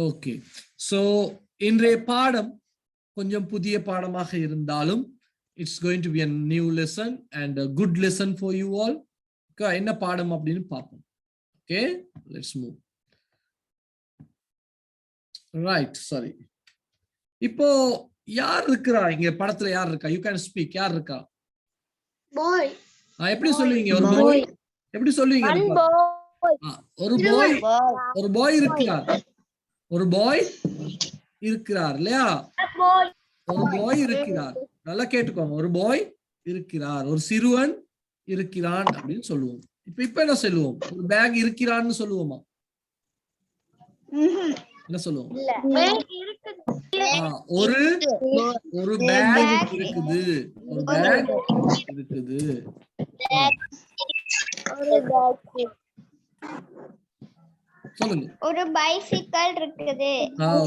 Okay. So இன்றைய பாடம் கொஞ்சம் புதிய பாடமாக இருந்தாலும் it's going to be a new lesson and a good lesson for you all. என்ன பாடம் அப்படின்னு பார்ப்போம். Okay, let's move. Right, sorry. இப்போ யார் இருக்கா இங்க படத்துல யார் இருக்கா? You can speak. யார் இருக்கா? Boy. எப்படி சொல்லுவீங்க ஒரு boy? எப்படி சொல்லுவீங்க? ஒரு பாய் இருக்கிறார். ஒரு பாய் இருக்கிறார் இல்லையா? ஒரு பாய் இருக்கிறார். நல்லா கேட்டுக்கோங்க. ஒரு பாய் இருக்கிறார். ஒரு சிறுவன் இருக்கிறான் அப்படின்னு சொல்லுவோம். இப்ப என்ன சொல்லுவோம்? ஒரு பேக் இருக்கிறான்னு சொல்லுவோமா? என்ன சொல்லுவோம்? ஒரு பேக் இருக்குது. ஒரு பேக் இருக்குது. சொல்லுங்க. ஒரு பைசிக்கல் இருக்குது.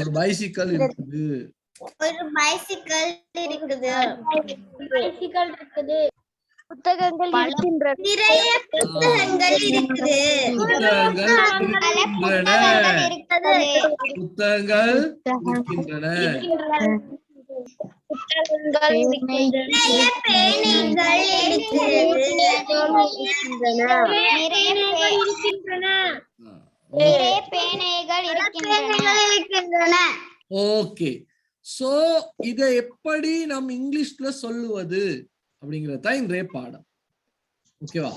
ஒரு பைசிக்கல் இருக்குது. ஒரு பைசிக்கல் இருக்குது. பைசிக்கல் இருக்குது. புத்தகங்கள் இருக்கின்றன. நிறைய புத்தகங்கள் இருக்குது. புத்தகங்கள் இருக்கின்றன. நிறைய பேனைகள் இருக்கின்றன. ஓகே, சோ இத எப்படி நம்ம இங்கிலீஷ்ல சொல்லுவது அப்படிங்கறத இன்றைய பாடம். ஓகேவா?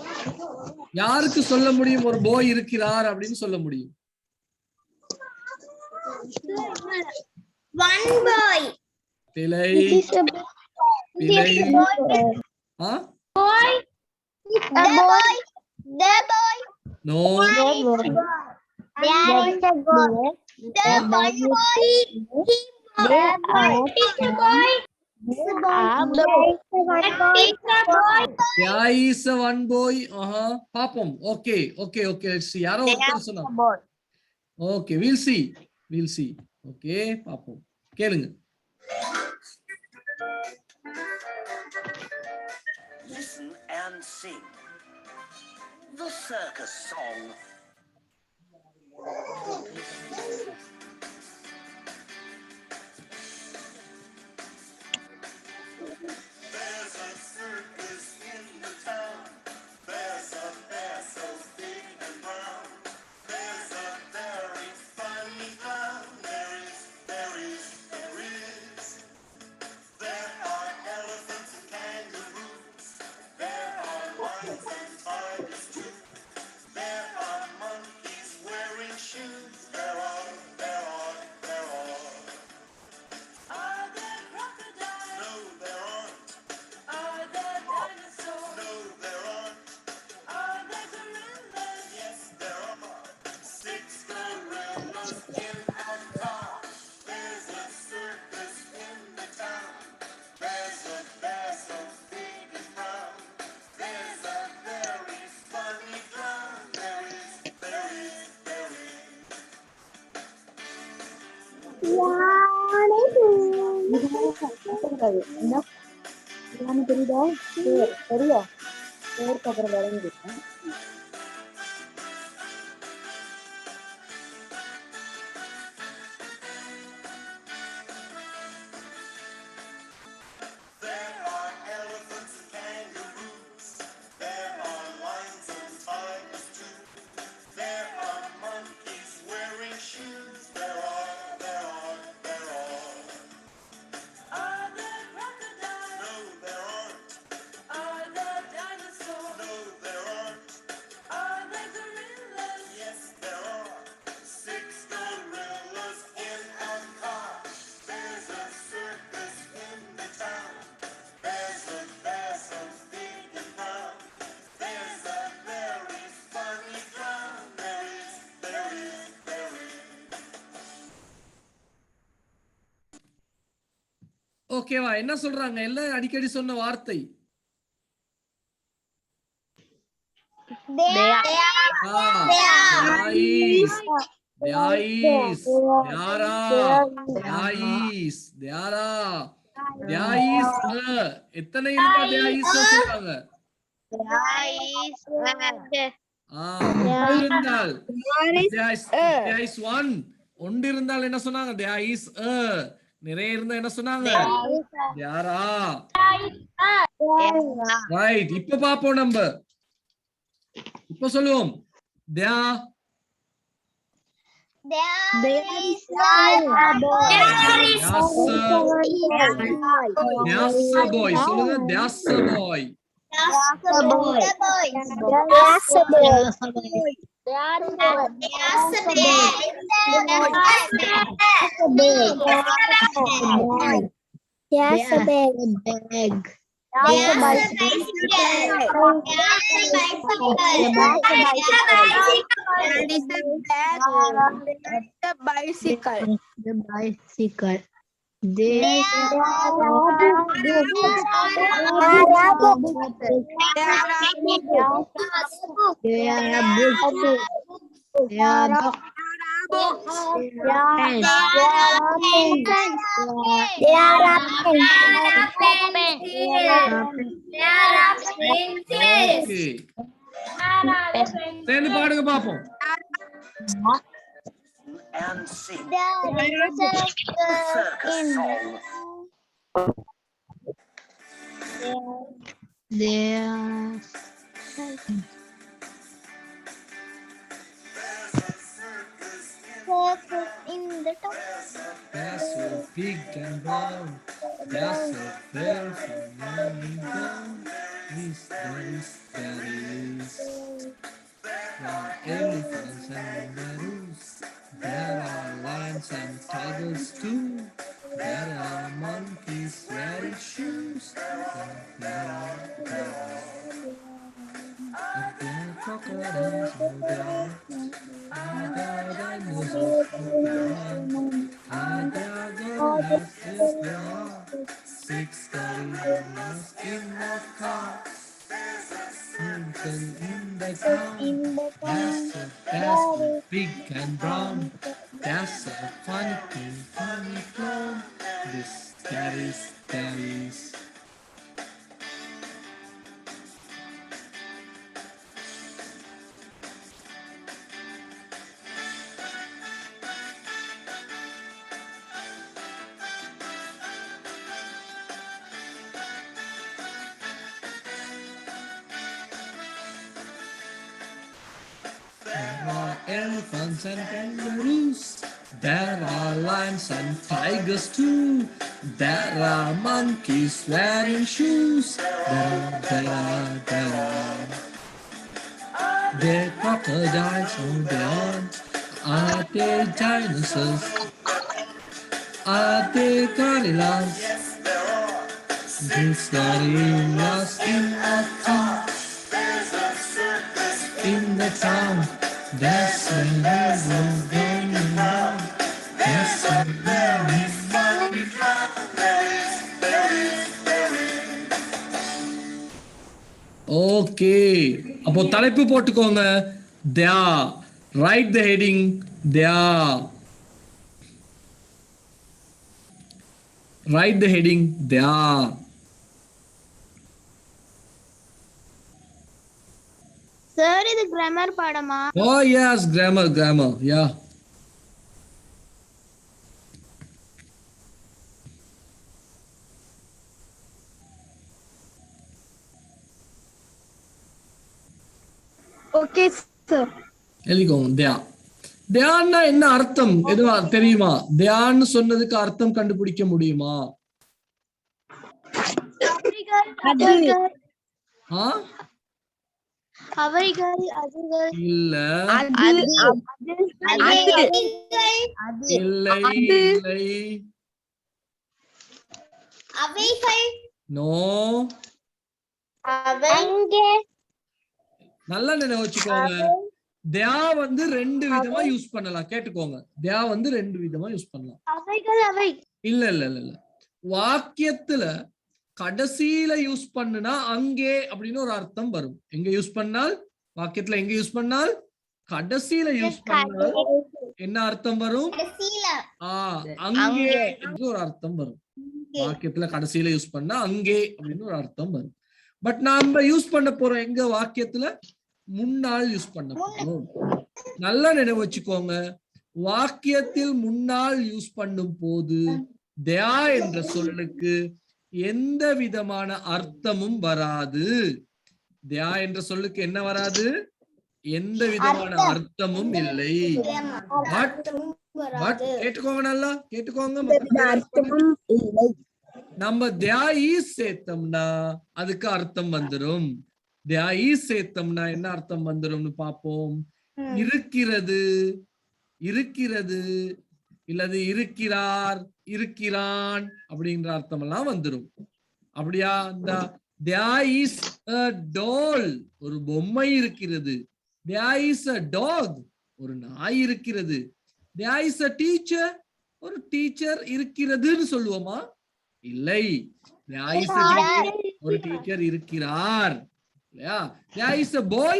யாருக்கு சொல்ல முடியும் ஒரு பாய் இருக்கிறார் அப்படின்னு சொல்ல முடியும்? One boy. பிழை. Boy. The boy. The boy. No. There is a boy. The one boy. There is a one boy. பாப்போம். Okay. Let's see. யாரோ ஒருத்தர் சொன்னாங்க. Okay, we'll see. Okay, பாப்போம். கேளுங்க. Listen and sing the circus song. There's a circus in the town. There's a bear so big and brown. There's a very funny clown. There is. There are elephants and kangaroos. There are lions and tigers too. There are monkeys wearing shoes. There are. Are there crocodiles? No, there aren't. Are there dinosaurs? No, there aren't. Are there gorillas? Yes, there are. 6 gorillas in a car. There's a circus in the town. There's a bear so big and brown. There's a very funny clown. There is. தெரியுதா? பேருக்கு அப்புறம் வரைஞ்சிருக்கேன். There are elephants and kangaroos. There are lions and tigers too. There are monkeys wearing shoes. There are. Are there crocodiles? No, there aren't. Are there dinosaurs? No, there aren't. Are there gorillas? Yes, there are. 6 gorillas in a car. There's a circus in the town. There's a bear so big and brown. There's a very funny clown. There is. ஓகேவா? என்ன சொல்றாங்க? எல்லாம் அடிக்கடி சொன்ன வார்த்தை. எத்தனை சொல்றாங்க? There is one ஒன்று இருந்தால் என்ன சொன்னாங்க? there is a. நிறைய இருந்தா என்ன சொன்னாங்க? there are. right. இப்ப பாப்போம் நம்ம. இப்ப சொல்லுவோம். there There's a boy. சொல்லுங்க. there's a boy. bicycle. Okay. சேர்ந்து பாடுங்க பாப்போம். And sing. In the top. They're so big and brown. They're so fair from morning down. This there is. There are elephants and kangaroos. There are lions and tigers too. There are monkeys wearing shoes. There are crocodiles. There are dinosaurs. And there are gorillas. Yes, there are 6 gorillas in the car. In the town. That's so big and brown. That's a funny clown. This carries. There are elephants and kangaroos. There are lions and tigers too. There are monkeys wearing shoes. There are crocodiles. Oh, they aren't. Are they dinosaurs? Are they gorillas? Yes, there are. These gorillas in the town. There's a circus In the town, that's when there's no going on. That's when there is money. Okay. அப்போ தலைப்பு போட்டுக்கோங்க. There. Write the heading. There. Write the heading. There. Sir, இது grammar பாடமா? Oh yes, grammar. Yeah. Okay, sir. எழுதிக்கோங்க. There. தியான்னா என்ன அர்த்தம்? எதுவா தெரியுமா? தியான்னு சொன்னதுக்கு அர்த்தம் கண்டுபிடிக்க முடியுமா? அவைகள், அதுகள். இல்ல. இல்லை. அவைகள். நோ. அங்கே. நல்லா நினைவு வச்சுக்கோங்க. தியா வந்து ரெண்டு விதமா யூஸ் பண்ணலாம். கேட்டுக்கோங்க. தியா வந்து ரெண்டு விதமா யூஸ் பண்ணலாம். அவைகள் அவை. இல்ல. வாக்கியத்துல கடைசியில யூஸ் பண்ணுனா அங்கே அப்படின்னு ஒரு அர்த்தம் வரும். எங்க யூஸ் பண்ணால் வாக்கியத்துல எங்க யூஸ் பண்ணால் கடைசியில யூஸ் பண்ணால் என்ன அர்த்தம் வரும்? அங்கே என்று ஒரு அர்த்தம் வரும். வாக்கியத்துல கடைசியில யூஸ் பண்ணா அங்கே அப்படின்னு ஒரு அர்த்தம் வரும். பட் நாம யூஸ் பண்ண போறோம் எங்க வாக்கியத்துல முன்னால் யூஸ் பண்ண போறோம். நல்லா நினைவு வச்சுக்கோங்க. வாக்கியத்தில் முன்னால் யூஸ் பண்ணும் போது தயா என்ற சொல்லுக்கு எந்த விதமான அர்த்தமும் வராது. தயா என்ற சொல்லுக்கு என்ன வராது? எந்த விதமான அர்த்தமும் இல்லை. பட் கேட்டுக்கோங்க, நல்லா கேட்டுக்கோங்க. நம்ம தயா ஈஸ் சேர்த்தோம்னா அதுக்கு அர்த்தம் வந்துரும். தயா ஈஸ் சேர்த்தோம்னா என்ன அர்த்தம் வந்துரும்னு பாப்போம். இருக்கிறது, இருக்கிறது, இல்லது இருக்கிறார், இருக்கிறான் அப்படின்ற அர்த்தம் எல்லாம் வந்துரும். அப்படியா? இந்த there is a doll, ஒரு பொம்மை இருக்கிறது. there is a dog, ஒரு நாய் இருக்கிறது. there is a teacher, ஒரு டீச்சர் இருக்கிறதுன்னு சொல்லுவோமா? இல்லை. there is a teacher, ஒரு டீச்சர் இருக்கிறார். இல்லையா? there is a boy,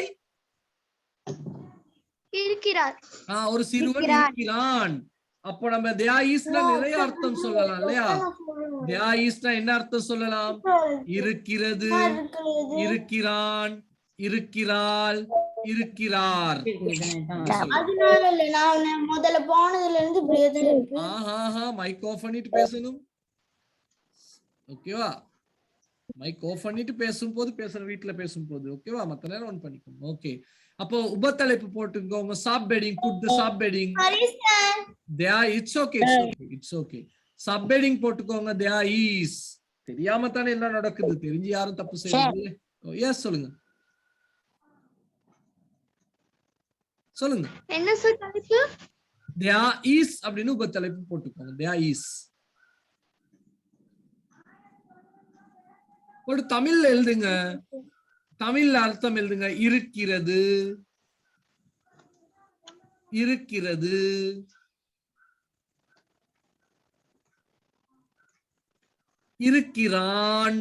இருக்கிறார். ஒரு சிறுவன் இருக்கிறான். அப்போ நம்ம there is ல நிறைய அர்த்தம் சொல்லலாம் இல்லையா? there is ல என்ன அர்த்தம் சொல்லலாம்? இருக்கிறது, இருக்கிறான், இருக்கிறாள், இருக்கிறார். அதனால இல்ல, நான் முதல்ல போனதுல இருந்து பிரேதம் இருக்கு. மைக் ஆஃப் பண்ணிட்டு பேசணும். ஓகேவா? மைக் ஆஃப் பண்ணிட்டு பேசும்போது பேசுற, வீட்டுல பேசும்போது. ஓகேவா? மத்த நேரம் ஆன் பண்ணிக்கோங்க. ஓகே. அப்போ உபத்தலைப்பு போட்டுக்கோங்க. Sub heading, put the sub heading. there, it's okay, it's okay. Sub heading போட்டுக்கோங்க. there is. தெரியாம தானே எல்லாம் நடக்குது, தெரிஞ்சு யாரும் தப்பு செய்யறது. எஸ், சொல்லுங்க சொல்லுங்க. என்ன சார் தலைப்பு? there is அப்படின்னு உபத்தலைப்பு போட்டுக்கோங்க. there is ஒரு தமிழ்ல எழுதுங்க. தமிழ்ல அர்த்தம் எழுதுங்க. இருக்கிறது, இருக்கிறது, இருக்கிறான்,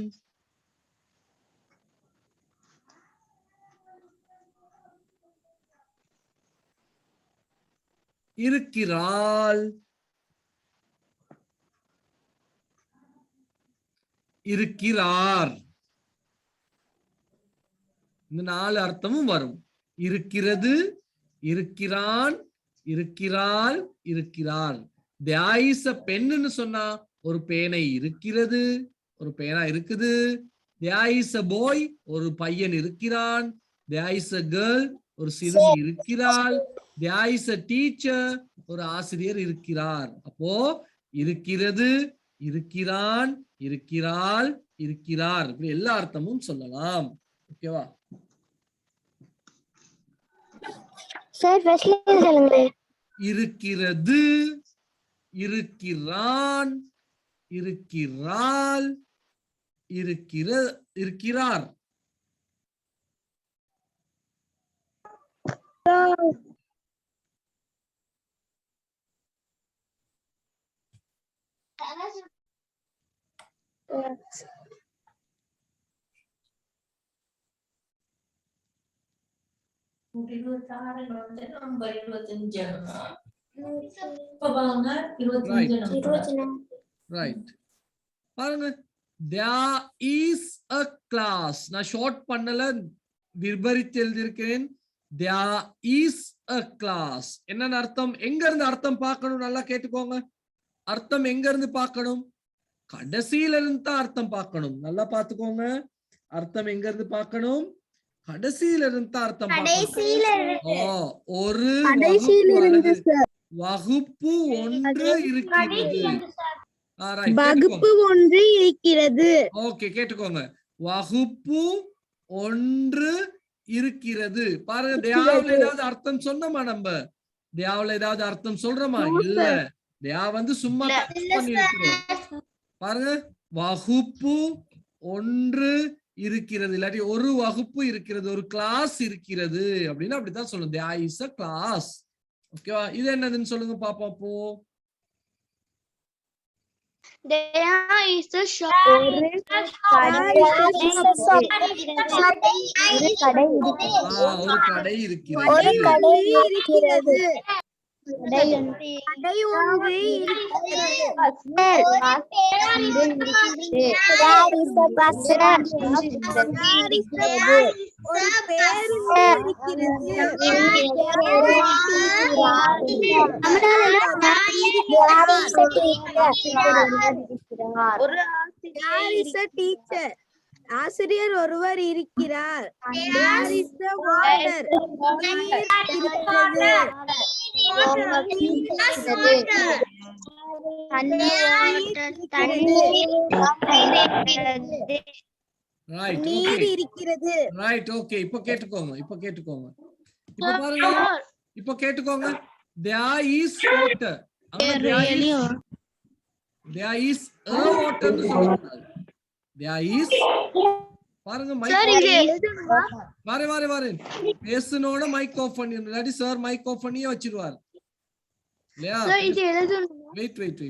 இருக்கிறாள், இருக்கிறார். இந்த 4 அர்த்தமும் வரும். இருக்கிறது, இருக்கிறான், இருக்கிறாள், இருக்கிறார். there is a பென்னு சொன்னா ஒரு பேனை இருக்கிறது, ஒரு பேனா இருக்குது. there is a boy, ஒரு பையன் இருக்கிறான். there is a girl, ஒரு சிறுமி இருக்கிறாள். there is a teacher, ஒரு ஆசிரியர் இருக்கிறார். அப்போ இருக்கிறது, இருக்கிறான், இருக்கிறாள், இருக்கிறார், இப்படி எல்லா அர்த்தமும் சொல்லலாம். ஓகேவா? இருக்கிறது, இருக்கிறான், இருக்கிறாள், இருக்கிறார். Right. பாருங்க, there is a class. நான் ஷார்ட் பண்ணல, விபரித்து எழுதியிருக்கிறேன். there is a class. என்ன அர்த்தம்? எங்க இருந்து அர்த்தம் பார்க்கணும்? நல்லா கேட்டுக்கோங்க. அர்த்தம் எங்க இருந்து பார்க்கணும்? கடைசியில இருந்து தான் அர்த்தம் பார்க்கணும். நல்லா பார்த்துக்கோங்க. அர்த்தம் எங்க இருந்து பார்க்கணும்? கடைசியில இருந்து தான் அர்த்தம் பார்க்கணும். ஒரு வகுப்பு ஒன்று இருக்கிறது. வகுப்பு ஒன்று இருக்கிறது. ஓகே, கேட்டுக்கோங்க. வகுப்பு ஒன்று இருக்கிறது. பாருங்க, தியாவுல ஏதாவது அர்த்தம் சொன்னோமா? நம்ம தியாவுல ஏதாவது அர்த்தம் சொல்றோமா? இல்ல. தியா வந்து சும்மா பண்ணிருக்கிறோம். பாருங்க, வகுப்பு ஒன்று இருக்கிறது, இல்லாட்டி ஒரு வகுப்பு இருக்கிறது, ஒரு கிளாஸ் இருக்கிறது அப்படின்னு அப்படித்தான் சொல்லணும். there is a class. ஓகேவா? இது என்னதுன்னு சொல்லுங்க பாப்போம். அப்போ there is a shop. ஒரு கடை இருக்கிறது. ஆசிரியர் ஒருவர் இருக்கிறார். There is a water. நீர் இருக்கிறது. ரைட் நீர் ஓகே இருக்கிறது. ரைட் ஓகே இப்போ கேட்டுக்கோங்க இப்போ பாருங்க இப்போ கேட்டுக்கோங்க there is water அங்க there is a water னு சொல்லக்கூடாது there is பாருங்க மைக் வாரே பேசனோட மைக் ஆஃப் பண்ணிரணும் இல்லாட்டி சார் மைக் ஆஃப் பண்ணியே வச்சிருவார் இல்லையா வெயிட் ரைட்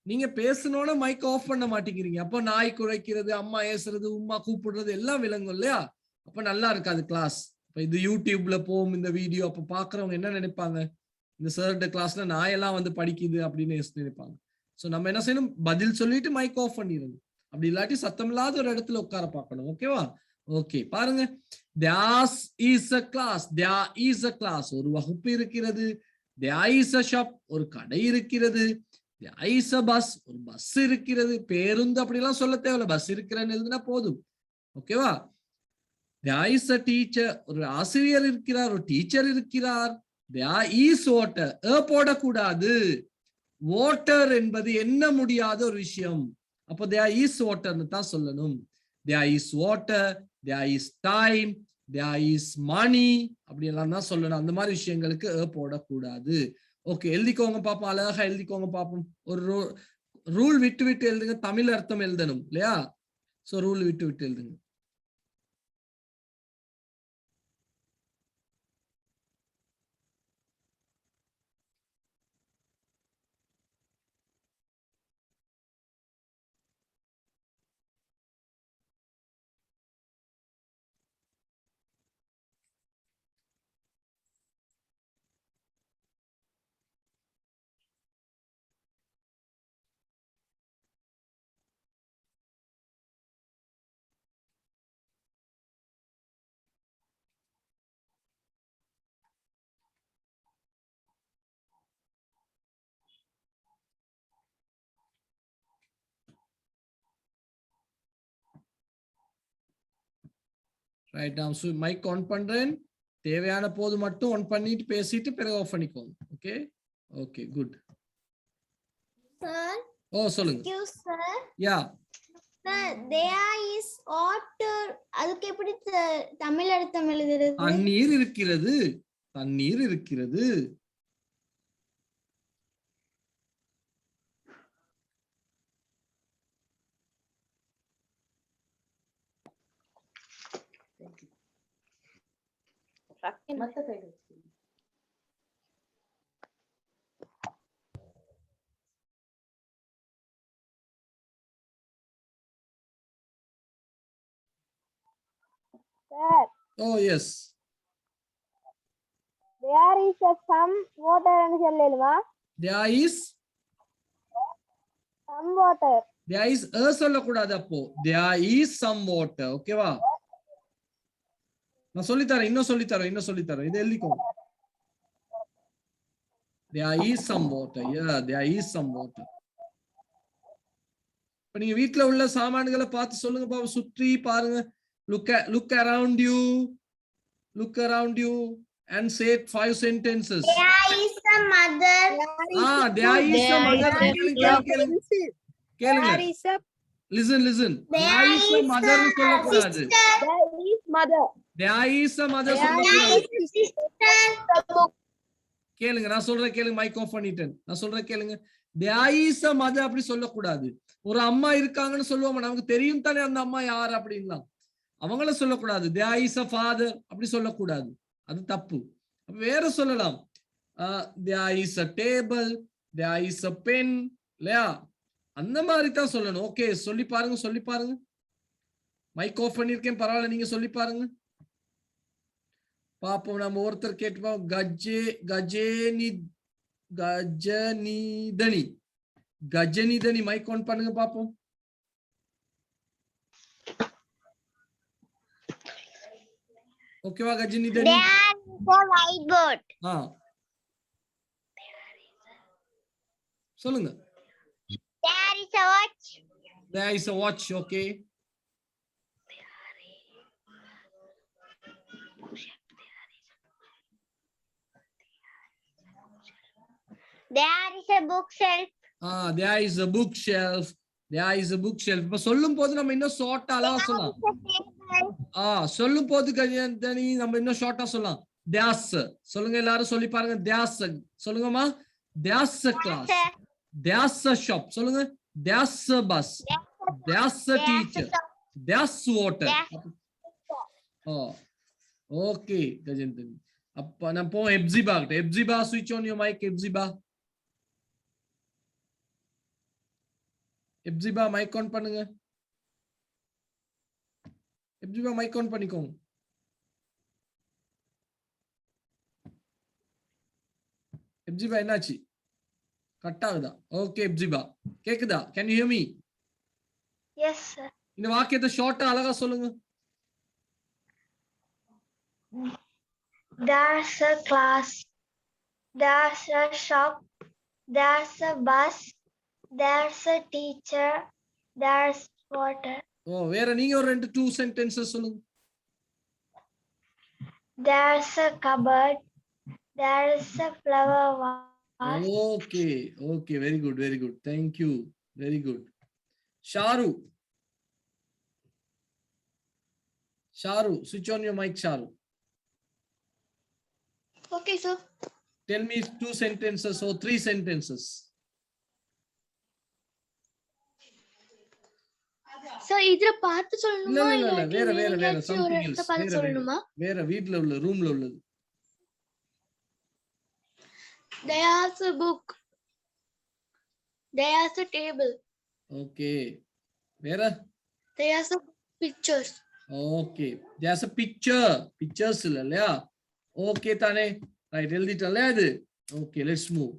நீங்க பேசனோட மைக் ஆஃப் பண்ண மாட்டேங்கிறீங்க அப்போ நாய் குறைக்கிறது அம்மா ஏசுறது உம்மா கூப்பிடுறது எல்லாம் விளங்கும் இல்லையா அப்ப நல்லா இருக்காது கிளாஸ் இப்ப இது யூடியூப்ல போகும் இந்த வீடியோ அப்ப பாக்குறவங்க என்ன நினைப்பாங்க இந்த சார்ட கிளாஸ்ல நாயெல்லாம் வந்து படிக்குது அப்படின்னு நினைப்பாங்க சோ நம்ம என்ன செய்யணும் பதில் சொல்லிட்டு மைக் ஆஃப் பண்ணிடணும் அப்படி இல்லாட்டி சத்தம் இல்லாத ஒரு இடத்துல உட்கார பார்க்கணும் ஓகேவா ஓகே பாருங்க there is a class ஒரு வகுப்பு இருக்கிறது there is a shop ஒரு கடை இருக்கிறது there is a bus ஒரு பஸ் இருக்கிறது பேருந்து அப்படி எல்லாம் சொல்ல தேவையில்ல பஸ் இருக்கிறன்னு எழுதுனா போதும் ஓகேவா there is a teacher ஒரு ஆசிரியர் இருக்கிறார் ஒரு டீச்சர் இருக்கிறார் there is water போடக்கூடாது water என்பது என்ன முடியாத ஒரு விஷயம் அப்போ there is water னு தான் சொல்லணும் there is water there is time there is money அப்படி எல்லாம் தான் சொல்லணும் அந்த மாதிரி விஷயங்களுக்கு போடக்கூடாது ஓகே எழுதிக்கோங்க பாப்போம் அழகா எழுதிக்கோங்க பாப்போம் ஒரு ரூல் விட்டு எழுதுங்க தமிழ் அர்த்தம் எழுதணும் இல்லையா சோ ரூல் விட்டு எழுதுங்க ரைட் நான் மைக் ஆன் பண்றேன் தேவையான போது மட்டும் ஆன் பண்ணிட்டு பேசிட்டு பிறகு ஆஃப் பண்ணிக்கோங்க ஓகே ஓகே குட் சார் ஓ சொல்லுங்க excuse sir yeah sir there is water அதுக்கு எப்படி தமிழ் அர்த்தம் எழுதுறது தண்ணீர் இருக்கிறது ஓ S there is a some water னு சொல்லலுமா there is some water there is a சொல்லக்கூடாது அப்போ there is some water ஓகேவா நான் சொல்லித்தரேன் இன்னும் சொல்லித்தரேன் இது எழுதிக்கோங்க there is some water yeah there is some water இப்ப நீங்க வீட்ல உள்ள சாமான்களை பார்த்து சொல்லுங்க பாப்பா சுற்றி பாருங்க look around you and say 5 sentences there is a mother there is a mother கேளுங்க listen there is a mother னு சொல்லக்கூடாது there is a mother சொல்லக்கூடாது கேளுங்க நான் சொல்றேன் கேளுங்க மைக் ஆஃப் பண்ணிட்டேன் நான் சொல்றேன் கேளுங்க there is a mother அப்படி சொல்லக்கூடாது ஒரு அம்மா இருக்காங்கன்னு சொல்லுவோம் நமக்கு தெரியும் தானே அந்த அம்மா யார் அப்படின்லாம் அவங்கள சொல்லக்கூடாது there is a father அப்படி சொல்லக்கூடாது அது தப்பு வேற சொல்லலாம் there is a table there is a pen இல்லையா அந்த மாதிரி தான் சொல்லணும் ஓகே சொல்லி பாருங்க மைக் ஆஃப் பண்ணிருக்கேன் பரவாயில்ல நீங்க சொல்லி பாருங்க பாப்போம் நம்ம ஒருத்தர் கேட்போம். கஜனிதனி. கஜனிதனி மைக் ஆன் பண்ணுங்க பாப்போம். ஓகேவா கஜனிதனி? whiteboard. சொல்லுங்க. There is a watch. There is a watch. Okay. There is a bookshelf. There is a bookshelf. There is a bookshelf. இப்ப சொல்லும் போது நம்ம இன்னும் ஷார்ட்டா அழகா சொல்லலாம். சொல்லும் போது கஜனிதனி நம்ம இன்னும் ஷார்ட்டா சொல்லலாம். there's. சொல்லுங்க எல்லாரும் சொல்லி பாருங்க. there's. சொல்லுங்கம்மா. there's a class. there's a shop. சொல்லுங்க. there's a bus. there's a teacher. there's water. Okay கஜனிதனி. அப்ப நான் போ எப்சிபா கிட்ட. Hepzibah switch on your mic. Hepzibah mic on பண்ணுங்க. எப்சிபா மைக் ஆன் பண்ணிக்கோங்க. எப்சிபா என்னாச்சு? கட் ஆகுதா? ஓகே எப்சிபா கேக்குதா? Can you hear me? Yes sir. இந்த வாக்கியத்தை ஷார்ட்டா அழகா சொல்லுங்க. There's a class. There's a shop. There's a bus. There's a teacher. There's water. வேற நீங்க ஒரு 2 sentences சொல்லுங்க. There's a cupboard. There's a flower vase. Okay, very good. Thank you. Very good. Sharu, switch on your mic, Sharu. Okay sir. Tell me 2 sentences or 3 sentences. Sir, இதர பார்த்து சொல்லணுமா இல்ல வேற something else. பார்த்து சொல்லணுமா? வேற வீட்ல உள்ள ரூம்ல உள்ளது. There's a book. There's a table. Okay. வேற? There's a pictures. Okay. There's a picture. Pictures இல்லையா? Okay தானே? Right, எழுதிட்டல அது. Okay, let's move.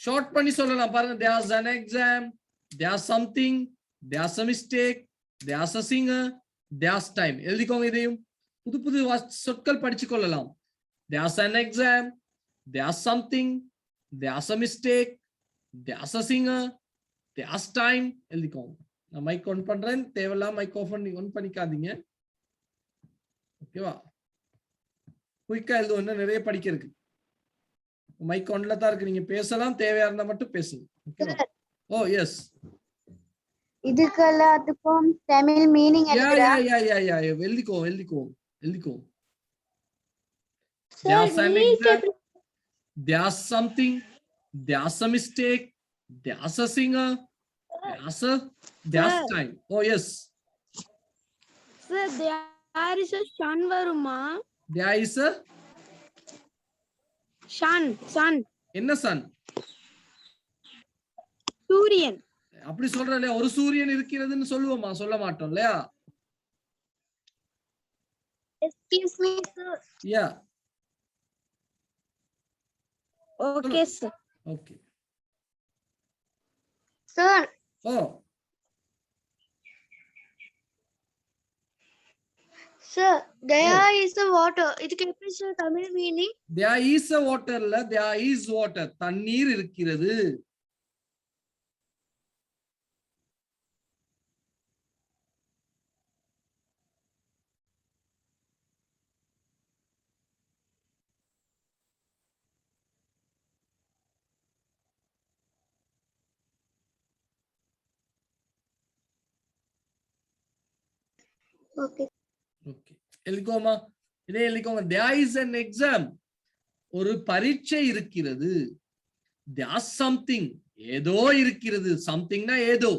ஷார்ட் பண்ணி சொல்லலாம் பாருங்க. There's an exam. There's something. There's a mistake. There's a singer. There's time. எழுதிக்கோங்க இதையும். புது சொற்கள் படிச்சு கொள்ளலாம். There's an exam. There's something. There's a mistake. There's a singer. There's time. எழுதிக்கோங்க. நான் மைக் ஆன் பண்றேன். தேவையில்லாம மைக் ஆன் பண்ணிக்காதீங்க. ஓகேவா? குயிக்கா எழுதுவோம். நிறைய படிக்க இருக்கு. மைக் ஆன்ல தான் இருக்கு. நீங்க பேசலாம். தேவையா இருந்தா மட்டும் பேசுங்க. ஓகேவா? Oh yes. இதுக்கு எல்லாத்துக்கும் தமிழ் மீனிங் எழுதுறா? எழுதிக்கோ. There's an exam. There's something. There's a mistake. There's a singer. There's time. Oh yes. Sir, there is a sun வருமா? There is a sun. என்ன sun? சூரியன். அப்படி சொல்றல ஒரு சூரியன் இருக்கிறதுன்னு சொல்லுவோமா? சொல்ல மாட்டோம் இல்லையா? Excuse me sir. Yeah. Okay sir. Okay. Sir. Oh. Sir, there is a water. இதுக்கு எப்படி sir Tamil meaning? There is a water இல்ல, there is water. தண்ணீர் இருக்கிறது. Okay. Okay. எழுதிக்கோமா. இதே எழுதிக்கோங்க. There is an exam. ஒரு பரீட்சை இருக்கிறது. There's something. ஏதோ இருக்கிறது. Somethingனா ஏதோ.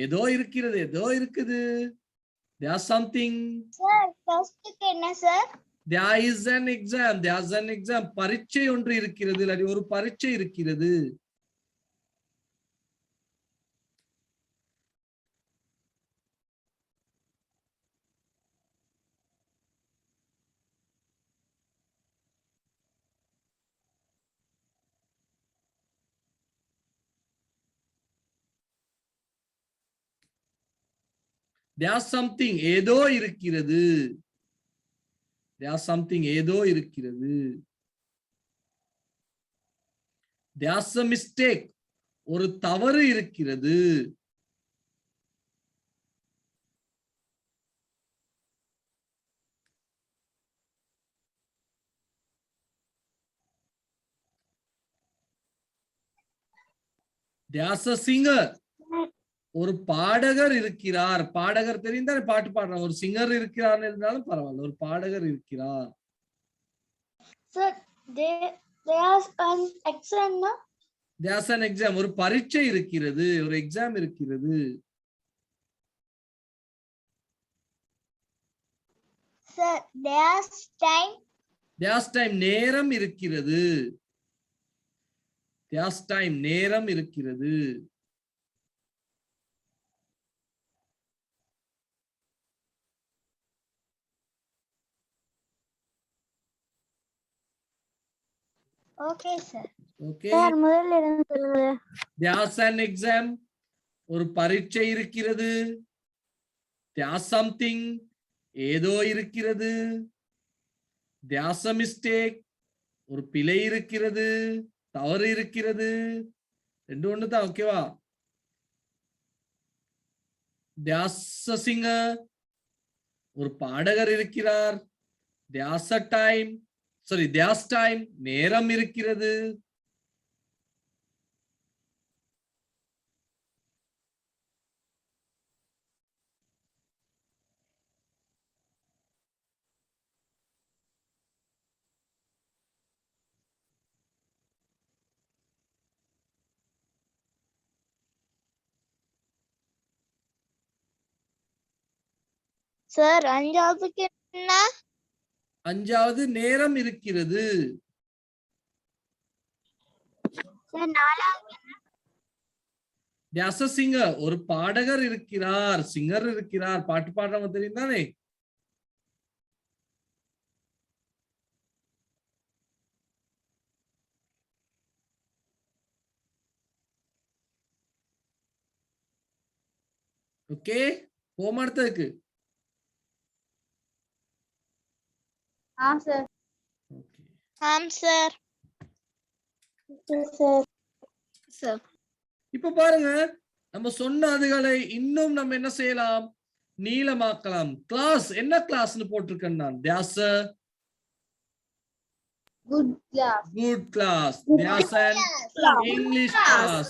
ஏதோ இருக்கிறது. ஏதோ இருக்குது. There's something. Sir, first என்ன sir? There is an exam. There's an exam. பரீட்சை ஒன்று இருக்கிறது. இல்லாட்டி ஒரு பரீட்சை இருக்கிறது. there's something ஏதோ இருக்கிறது. there's something ஏதோ இருக்கிறது. there's a mistake ஒரு தவறு இருக்கிறது. there's a singer ஒரு பாடகர் இருக்கிறார். பாடகர் தெரிந்தால் பாட்டு பாடுறார். ஒரு சிங்கர் இருக்கிறார் இருந்தாலும் பரவாயில்ல, ஒரு பாடகர் இருக்கிறார். Sir, there's an exam, no? there's an exam ஒரு பரீட்சை இருக்கிறது, ஒரு எக்ஸாம் இருக்கிறது. Sir, there's time நேரம் இருக்கிறது. there's time நேரம் இருக்கிறது. okay, sir. okay Sir, முதல்ல இருந்து சொல்லுங்க. there's an exam ஒரு பரீட்சை இருக்கிறது. there's something ஏதோ இருக்கிறது. there's a mistake ஒரு பிழை இருக்கிறது, தவறு இருக்கிறது. ரெண்டு ஒண்ணுதான். ஓகேவா? there's a singer ஒரு பாடகர் இருக்கிறார். there's a time there's time நேரம் இருக்கிறது. Sir, அஞ்சாவதுக்கு என்ன? அஞ்சாவது நேரம் இருக்கிறது. Sir, நாலாவது there's a singer ஒரு பாடகர் இருக்கிறார். சிங்கர் இருக்கிறார், பாட்டு பாடுறவங்க தெரியும் தானே? ஓகே, போமா அடுத்ததுக்கு. sir. Okay, sir. Sir. இப்ப பாருங்க, நம்ம சொன்ன அதுகளை இன்னும் நம்ம என்ன செய்யலாம்? நீளமாக்கலாம். கிளாஸ் என்ன கிளாஸ்னு போட்டிருக்கேன் நான். there's a Good class. good class, there's an English class,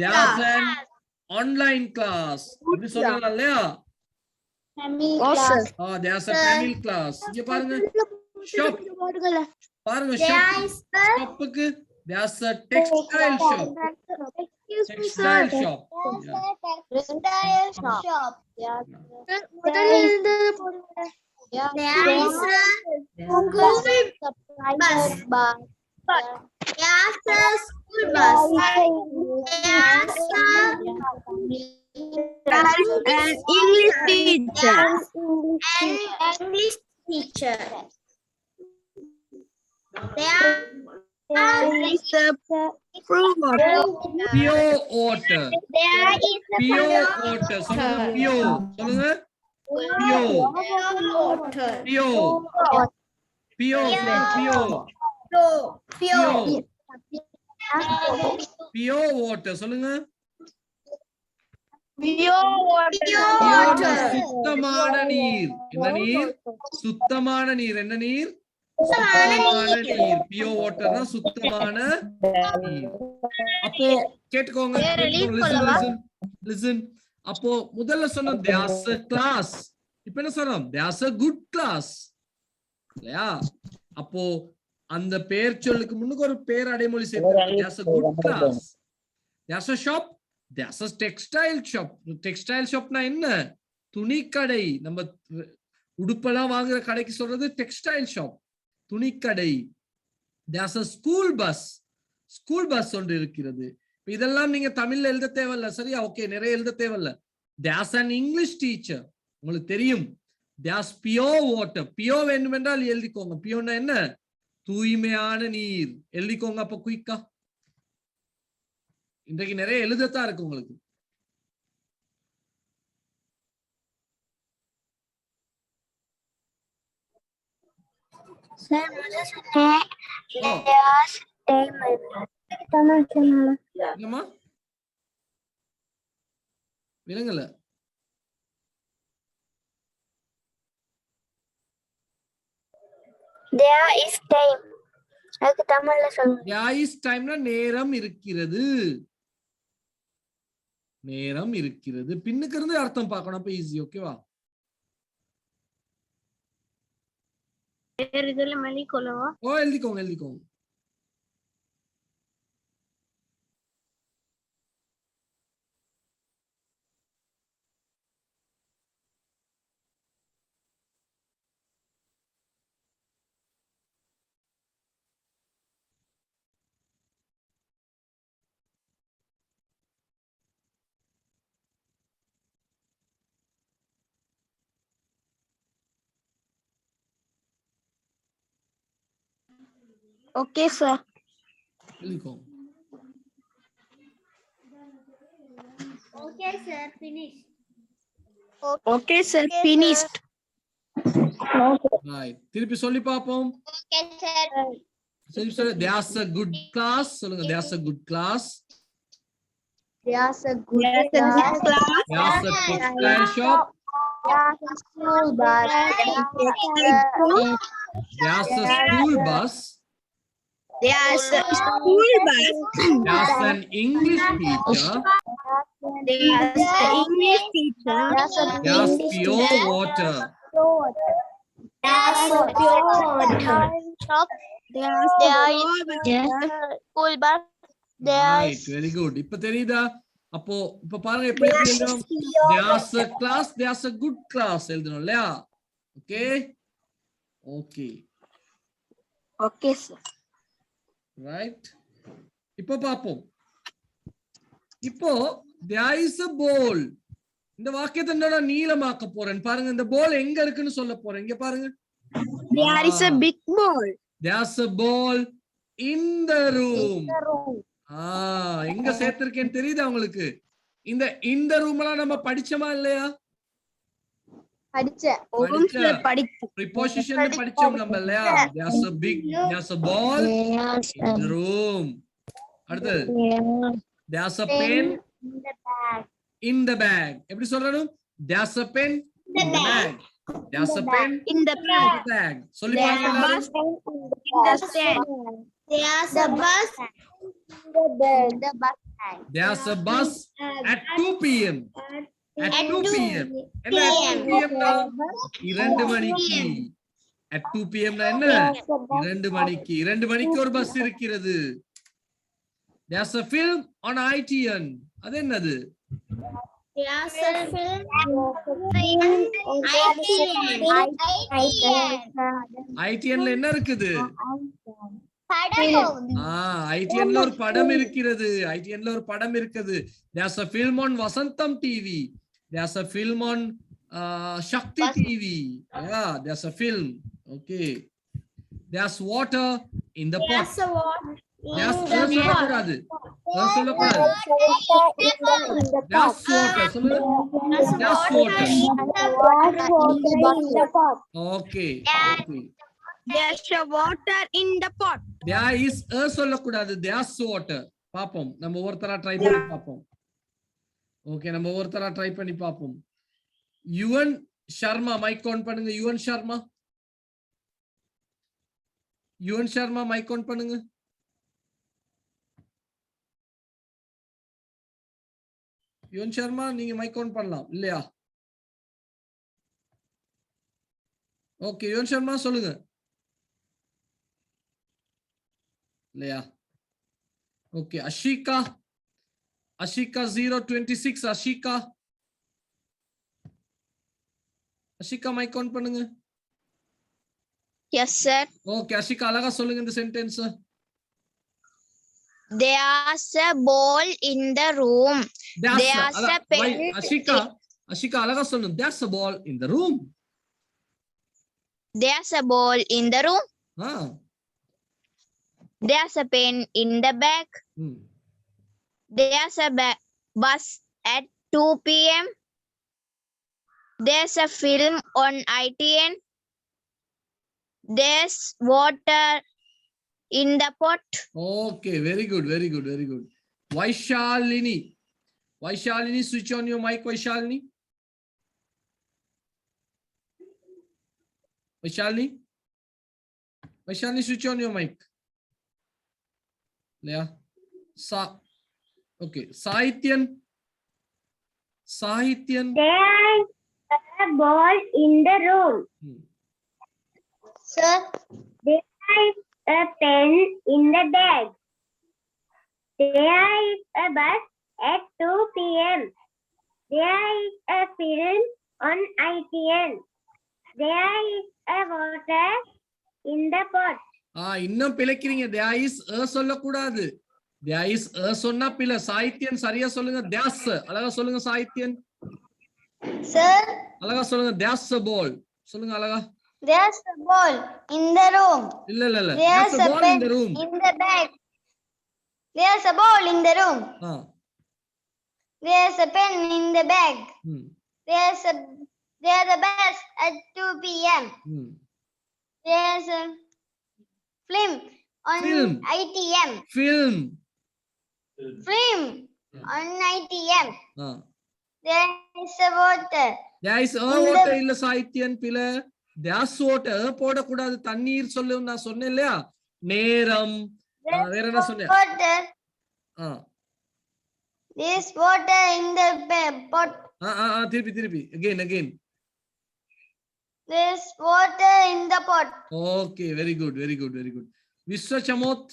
there's an online class. அப்படி சொல்லலாம் இல்லையா? Family Oh, class. sir. there's a family class. இங்க பாருங்க, shop பாருங்க, ஷாப்புக்கு there's a textile shop. Textile shop. Shop. There is a school bus. There's a school bus. An English teacher. English teacher. There is a fruit water. Pure water. There is Pure water. சொல்லுங்க, pure. சொல்லுங்க, pure. water. Pure. Pure. Pure. Pure water. சொல்லுங்க. Pure Pure சுத்தமான நீர். என்ன நீர்? சுத்தமான நீர். என்ன நீர்? சுத்தமான நீர். பியூர் வாட்டர் தான் சுத்தமான நீர். அப்போ கேட்டுக்கோங்க, listen. அப்போ முதல்ல சொன்னோம் there's a class. இப்போ என்ன சொன்னோம்? there's a good class. இல்லையா? அப்போ அந்த பெயர் சொல்லுக்கு முன்னுக்கு ஒரு பெயர் அடைமொழி சேர்த்து there's a good class. there's a shop. there's a textile shop. textile shopனா என்ன? துணிக்கடை. நம்ம உடுப்பெல்லாம் வாங்குற கடைக்கு சொல்றது textile shop, துணிக்கடை. there's a school bus. School bus ஒன்று இருக்கிறது. இதெல்லாம் நீங்க தமிழ்ல எழுத தேவையில்ல, சரியா? ஓகே, நிறைய எழுத தேவையில்ல. there's an English teacher. உங்களுக்கு தெரியும். there's pure water. pure வேண்டும் என்றால் எழுதிக்கோங்க. பியோர்னா என்ன? தூய்மையான நீர். எழுதிக்கோங்க அப்ப குயிக்கா. இன்றைக்கு நிறைய எழுதத்தான் இருக்கு உங்களுக்கு. Sir, मुझे सुनिए Oh. there's time தமிழ் சொன்னால என்னம்மா விலங்கல there is time அதுக்கு தமிழ்ல சொல்லுங்க there is timeனா நேரம் இருக்கிறது நேரம் இருக்கிறது பின்னுக்கு இருந்து அர்த்தம் பார்க்கணும் அப்ப ஈஸி ஓகேவா இதுல மணி கொள்ளவா ஓ எழுதிக்கோங்க okay sir எழுதிக்கோங்க okay sir finished okay sir finished right திருப்பி சொல்லி பாப்போம் okay sir திருப்பி சொல்லு there's a good class சொல்லுங்க there's a good class There's a good class. there's a textile shop There's a school bus. there's a school bus there's a school bus there's an English teacher there's an English teacher there's pure water there's a pure water shop there's school bus right very good இப்ப தெரியுதா அப்போ இப்ப பாருங்க எப்படி எழுதணும் there's a class there's a good class எழுதணும் இல்லையா okay okay sir right இப்போ பாப்போம் இப்போ there is a ball இந்த வாக்கியத்தை என்னடா நீளமாக்க போறேன் பாருங்க இந்த ball எங்க இருக்குன்னு சொல்ல போறேன் இங்க பாருங்க there is a big ball there's a ball in the room எங்க சேர்த்திருக்கேன்னு தெரியுதா உங்களுக்கு இந்த ரூம் எல்லாம் நம்ம படிச்சோமா இல்லையா preposition படிச்சோம் நம்ம இல்லையா there's a ball in the room அடுத்து there's a pen in the bag எப்படி சொல்லணும் there's a pen in the bag there's a pen in the bag சொல்லி பாருங்க there's a bus there's a bus at 2 p.m. at 2 p.m. என்ன at 2 p.m. னா 2 மணிக்கு at 2 p.m. னா என்ன 2 மணிக்கு ஒரு பஸ் இருக்கிறது there's a film on ITN அது என்னது there's a film ITN ல என்ன இருக்குது ITN ல ஒரு படம் இருக்கிறது ITN ல ஒரு படம் இருக்குது there's a film on Vasantham TV there's a film on Shakti TV yeah there's a film okay there's water in the pot there's சொல்லக்கூடாது சொல்லக்கூடாது there's water சொல்லு there's water okay there's a water in the pot there is சொல்லக்கூடாது there's water பாப்போம் நம்ம ஒவ்வொருத்தரா try பண்ணி பாப்போம் okay நம்ம ஒவ்வொருத்தரா ட்ரை பண்ணி பாப்போம் யுவன் சர்மா மைக் ஆன் பண்ணுங்க யுவன் சர்மா மைக் ஆன் பண்ணுங்க யுவன் சர்மா நீங்க மைக் ஆன் பண்ணலாம் இல்லையா ஓகே யுவன் சர்மா சொல்லுங்க இல்லையா okay Ashika 026 Ashika mic on பண்ணுங்க yes sir ஓகே அஷிகா அழகா சொல்லுங்க இந்த sentence there's a ball in the room there's a pen Ashika அழகா சொல்லணும் there's a ball in the room there's a ball in the room there's a pen in the bag there's a bus at 2 p.m. there's a film on ITN There's water in the pot. Okay, very good, very good, very good. Vaishalini. Vaishalini, switch on your mic, Vaishalini. Vaishalini. Vaishalini, switch on your mic. Yeah. Okay. Sahityan. Sahityan. There is a ball in the room. Sir, There is a pen in the bag. There is a bus at 2 p.m. There is a film on ITN. There is a water in the pot. இன்னும் பிழைக்கிறீங்க. There is a சொல்லக்கூடாது. There is a சொன்னா பிழை. சாகித்யன் சரியா சொல்லுங்க. There's அழகா சொல்லுங்க Sahityan. sir, அழகா சொல்லுங்க. There's a ball. சொல்லுங்க அழகா. there's a ball in the room. இல்ல இல்ல இல்ல. There's There's a a ball in pen the room. in the bag. There's a ball in the room. Ah. There's a pen in the bag. ம். There's a bus at 2 p.m. ம். There's a film on Film. ITM. Film. Film on ITM. Ah. There's a water. There is a water இல்ல சாகித்யன் பிழை. There's water போடக்கூடாது. தண்ணீர் சொல்லு நான் சொன்னேன் இல்லையா? நேரம். வேற என்ன சொன்னேன்? Water. Ah. There's water in the pot. திருப்பி again. There's water in the pot. Okay, very good. விஸ்வ சமோத்.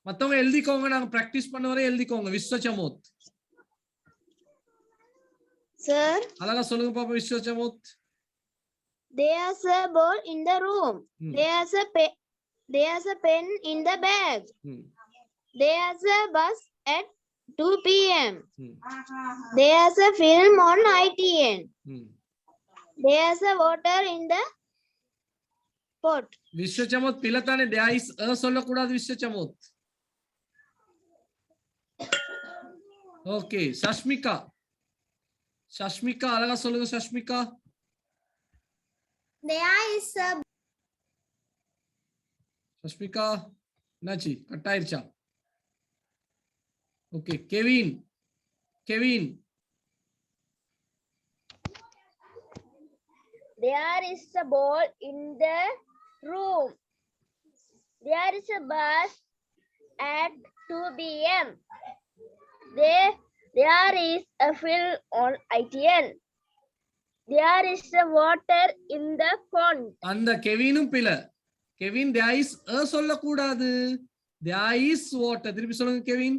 மத்தவங்க எழுதிக்கோங்க. நாங்க பிராக்டிஸ் பண்ண வரை எழுதிக்கோங்க. விஸ்வ சமோத். Sir, அழகா சொல்லுங்க பாப்பா விஸ்வ சமோத். there's a ball in the room. Hmm. There's a pen in the bag. ம். There's a bus at 2 p.m. ம். There's a film on ITN. ம். There's a water in the pot. விஸ்வ சமோத் பிழை தானே. there is a சொல்லக்கூடாது விஸ்வ சமோத். Okay சஷ்மிகா. அழகா சொல்லுங்க சஷ்மிகா. There is a சஷ்மிகா என்னாச்சு? Cut ஆயிருச்சா? Okay Kevin. There is a ball in the room. There is a bus at 2 p.m. There is a film on ITN. There is a water in the pond. அந்த கெவினும் பிழை. Kevin there is a சொல்லக்கூடாது. there is water. திருப்பி சொல்லுங்க Kevin.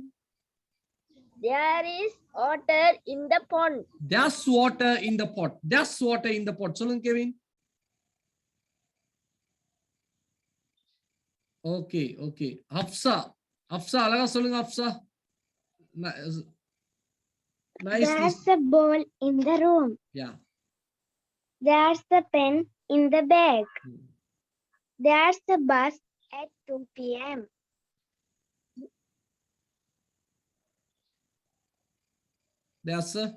There is water in the pond. there's water in the pot. there's water in the pot. சொல்லுங்க Kevin. Okay Hafsa அழகா சொல்லுங்க Hafsa. Nice. There's a ball in the room. Yeah. There's a pen in the bag. Hmm. There's a bus at 2 p.m. There's a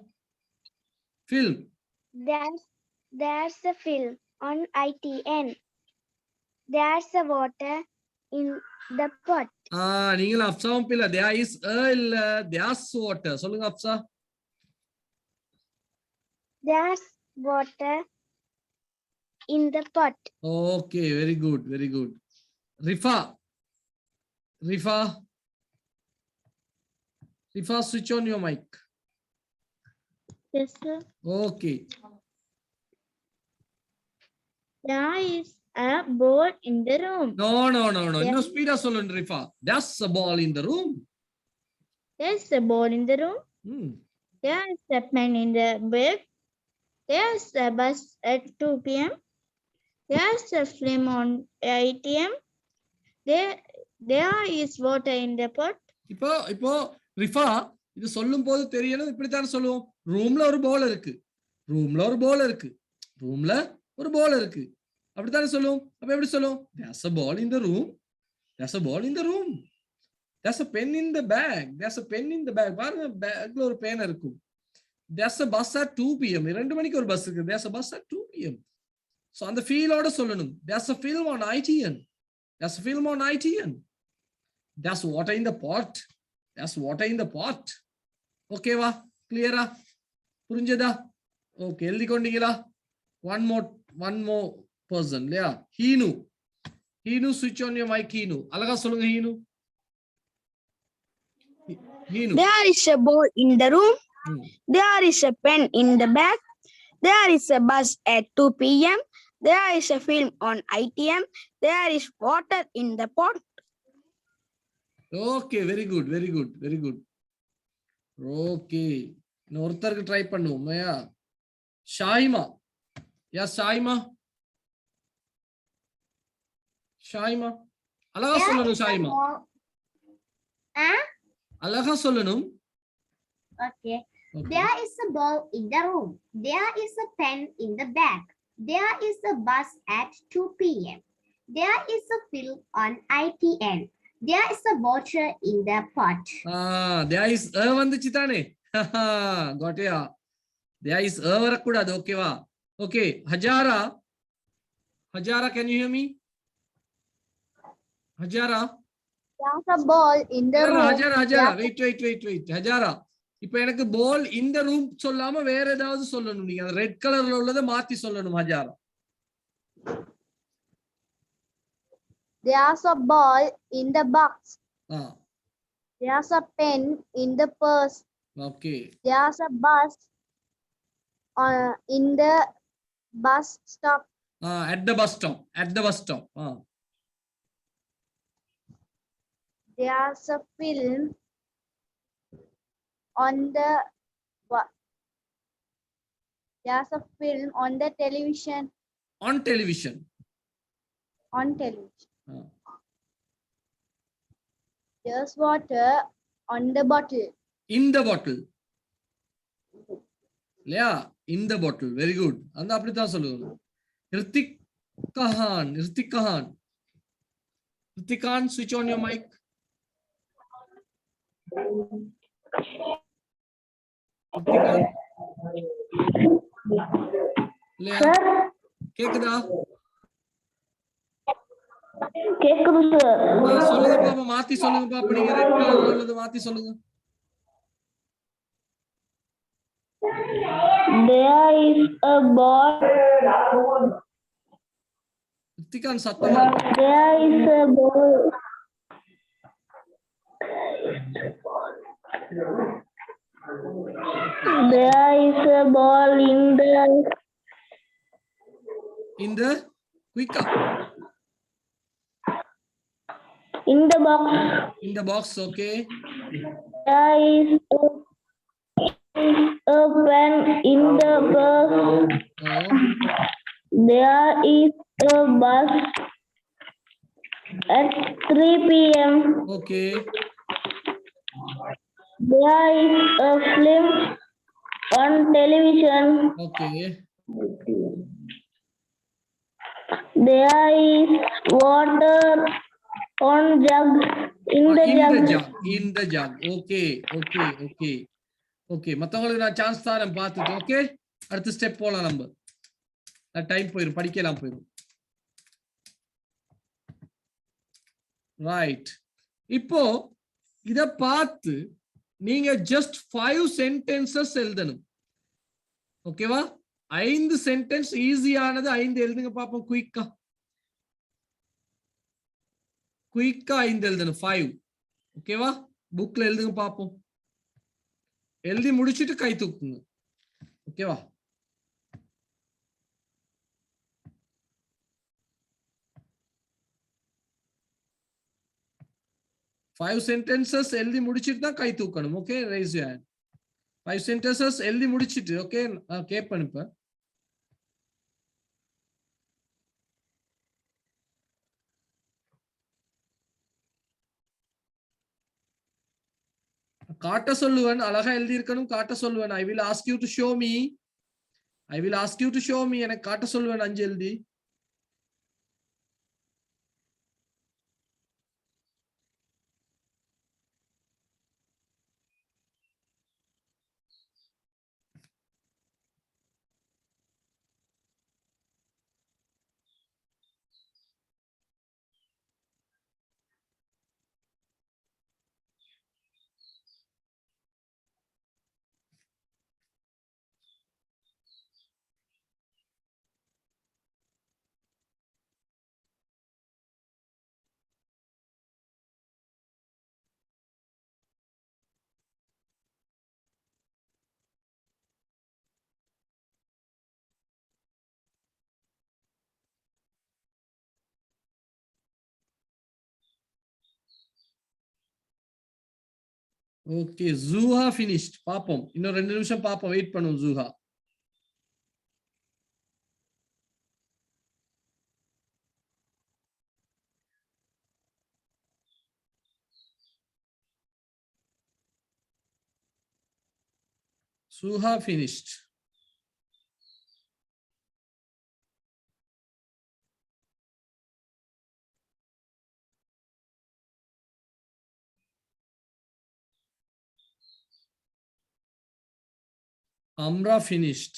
film. There's a film on ITN. There's a water in the pot. நீங்களும் அப்சாவும் பிள்ளை. there is a இல்ல there's water. சொல்லுங்க Aqsa. There's water in the pot. Okay, very good. Rifa, switch on your mic. Yes, sir. Okay. There is a ball in the room. No. இன்னும் speedo சொல்லுங்க Rifa. There's a ball in the room. There's a ball in the room. There's a pen in the bag. There's a bus at 2 p.m. There's a film on ITM. There is water in the pot. இப்போ ரிஃபா இது சொல்லும் போது தெரியணும். இப்படித்தான் சொல்லுவோம். ரூம்ல ஒரு பால் இருக்கு. அப்படித்தானே சொல்லுவோம். அப்ப எப்படி சொல்லுவோம்? there's a ball in the room. there's a pen in the bag. பாருங்க பேக்ல ஒரு பேனா இருக்கும். there's a bus at 2 p.m. 2 மணிக்கு ஒரு பஸ் இருக்கு. there's a bus at 2 p.m. So அந்த ஃபீலோட சொல்லணும். There's a film on ITN. There's a film on ITN. There's water in the pot. There's water in the pot. ஓகேவா? கிளியரா? புரிஞ்சதா? Okay, எழுதி கொண்டீங்களா? One more person இல்லையா? ஹீனு. ஹீனு, switch on your mic. ஹீனு அழகா சொல்லுங்க. ஹீனு. ஹீனு. There is a ball in the room. There is a pen in the bag. There is a bus at 2 p.m. There is a film on ITM. There is water in the pot. Okay, very good, very good, very good. Okay, இன்னொருத்தருக்கு try பண்ணுவோம். ஷாயிமா. யா ஷாயிமா. ஷாயிமா அழகா சொல்லணும். ஷாயிமா அழகா சொல்லணும். Okay. There is a ball in the room. There is a pen in the bag. There is a bus at 2 p.m. There is a film on ITN. There is a water in the pot. There is வந்துச்சு தானே. Got it. There is வரக்கூடாது. ஓகேவா? Okay, ஹஜாரா. ஹஜாரா, can you hear me? ஹஜாரா. There's a ball in the room. ஹஜாரா, wait. ஹஜாரா, இப்போ எனக்கு பால் இந்த room சொல்லாம வேற ஏதாவது சொல்லணும். நீங்க ரெட் கலர்ல உள்ளதை மாத்தி சொல்லணும். ஹஜாரா. There's a ball in the box. There's a pen in the purse. Okay. There's a bus in the bus stop. At the bus stop. There's a film on the There's a film on the television. On television. There's water on the bottle. In the bottle. Yeah, in the bottle. Very good. அந்த அப்படிதான் சொல்லுங்க. Hrithik Khan, switch on your mic. கேக்குதா? கேக்குது sir. சொல்லுங்க பாப்பா, மாத்தி சொல்லுங்க பாப்பா. நீங்க ரெட் கலர்ல உள்ளது மாத்தி சொல்லுங்க. There is a ball. ரித்திகான் சத்தமா. There is a ball. There is a ball in the quick up. In the box. In the box, okay. There is a pen in the purse. There is a bus at 3 p.m. Okay. There is a film on television. Okay. There is water on jug. In the jug. Okay. மத்தவங்களுக்கு நான் chance தரேன் பார்த்துட்டு. Okay, அடுத்த step போலாம். நம்ம time போயிடும், படிக்கலாம் போயிடும். ரைட். இப்போ இத பார்த்து நீங்க ஜஸ்ட் 5 சென்டென்சஸ் எழுதணும். ஓகேவா? 5 சென்டென்ஸ் ஈஸியானது 5 எழுதுங்க பாப்போம். குயிக்கா 5 எழுதணும். 5. ஓகேவா? புக்ல எழுதுங்க பாப்போம். எழுதி முடிச்சிட்டு கை தூக்குங்க. ஓகேவா? ஃபைவ் சென்டென்சஸ் எழுதி முடிச்சிட்டு தான் கை தூக்கணும். Okay, rice you hand. 5 sentences எழுதி முடிச்சிட்டு. ஓகே, கேட்பேன் இப்ப. காட்ட சொல்லுவேன். அழகா எழுதி இருக்கணும். காட்ட சொல்லுவேன். I will ask you to show me. எனக்கு காட்ட சொல்லுவேன் 5 எழுதி. ஓகே ஜூஹா finished பாப்போம் இன்னும் 2 நிமிஷம் பாப்போம் வெயிட் பண்ணும் Juha Suha finished. Amra finished.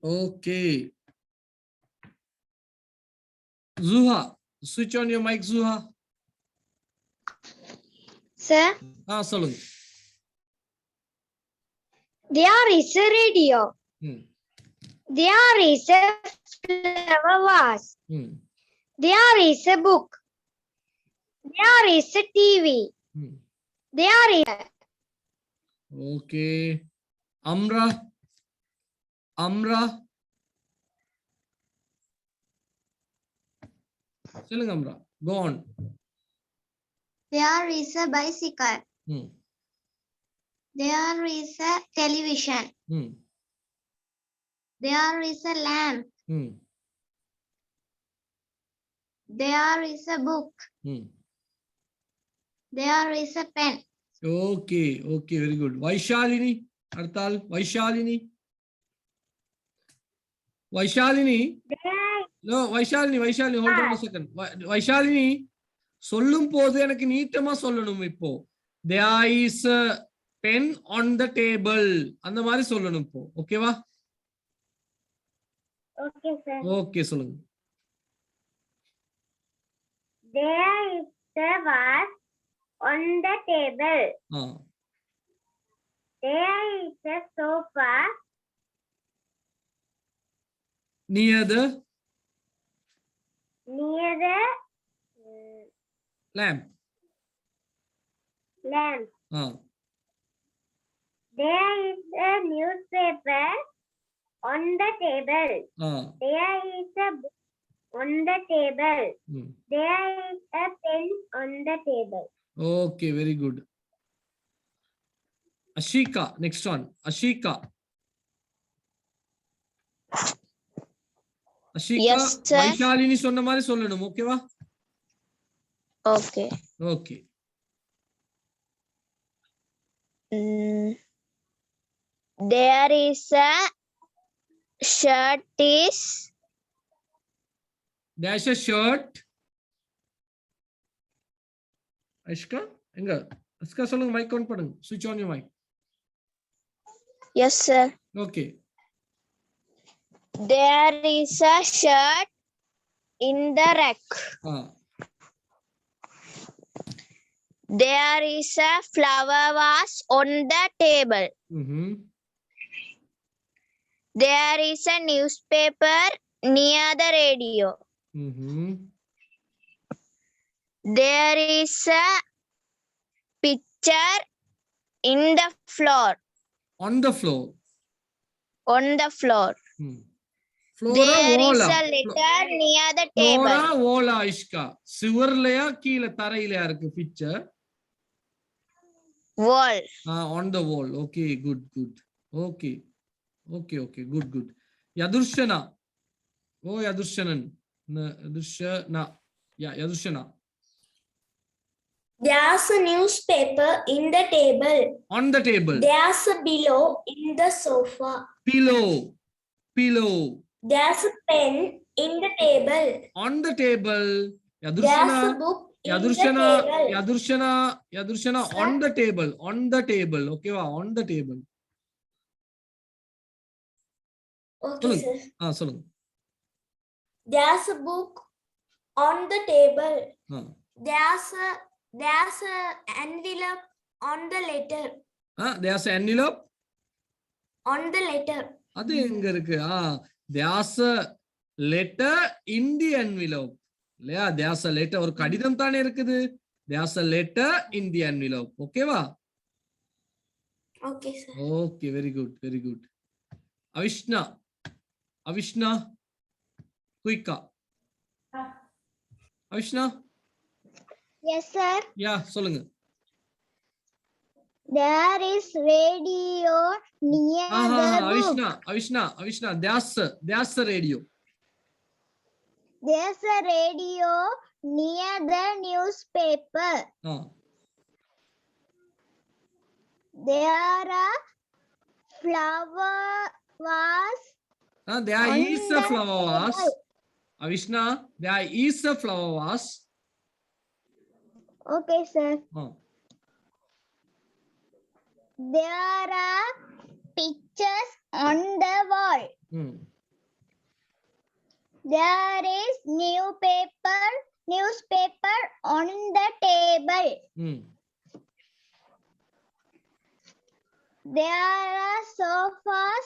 Okay. Zuha, switch on your mic, Zuha. Sir, சொல்லுங்க. there is a radio. There is a flower vase. There is a book. There is a TV. There is a... Okay. Amra. சொல்லுங்க அம்ரா. Go on. There is a bicycle. There is a television. There is a lamp. There is a book. There is a pen. Okay, very good. Vaishalini, Artal, Vaishalini. No, Vaishalini, hold on a second. Vaishalini, சொல்லும் போது எனக்கு நீட்டமா சொல்லணும் இப்போ. There is a pen on the table. அந்த மாதிரி சொல்லணும் இப்போ. ஓகேவா? Okay, sir. ஓகே சொல்லுங்க. There is a vase on the table. There is a sofa near the lamp. There is a newspaper on the table. There is a book on the table. There is a pen on the table. Okay, very good. Ashika, next one. Ashika, Yes, sir. Vaishalini சொன்ன மாதிரி சொல்லணும் ஓகேவா? Okay. Okay. There is a shirt is. There's a shirt. Ashika, எங்க? Ashika சொல்லுங்க mic on பண்ணுங்க. Switch on your mic. Yes, sir. Okay. There is a shirt in the rack. There is a flower vase on the table. There is a newspaper near the radio. There is a picture in the floor. On the floor. On the floor. Flora, there wall. is a letter near the table. Flora, wall, Ishka. சிவர்லையா கீழ தரையிலயா இருக்கு picture? Wall. On the wall. Okay, good. Okay, good. Yadurshana. Oh, Yadurshanan. Yadurshana. Yeah, Yadurshana. There's a newspaper in the table. On the table. There's a pillow in the sofa. Pillow. There's a pen in the table. On the table. There's a book in the table. Yadurshana. On the table. Okay, on the table. Okay, sir. சொல்லுங்க. There's a book on the table. There's a envelope on the letter. There's an envelope on the letter. அது எங்க இருக்கு? There's a letter in the envelope. இல்லையா? There's a letter, ஒரு கடிதம் தானே இருக்குது. There's a letter in the envelope. ஓகேவா? Okay, sir. Okay, very good, very good. Avishna, quick. Avishna, Yes, sir. yeah, சொல்லுங்க. There is radio near the book. Avishna, there's a radio. There's a radio near the newspaper. There are flowers. There on is a the flower vase. table. Avishna, there is a flower vase. Okay, sir. Ah. There are pictures on the wall. Hmm. There is newspaper on the table. Hmm. There are sofas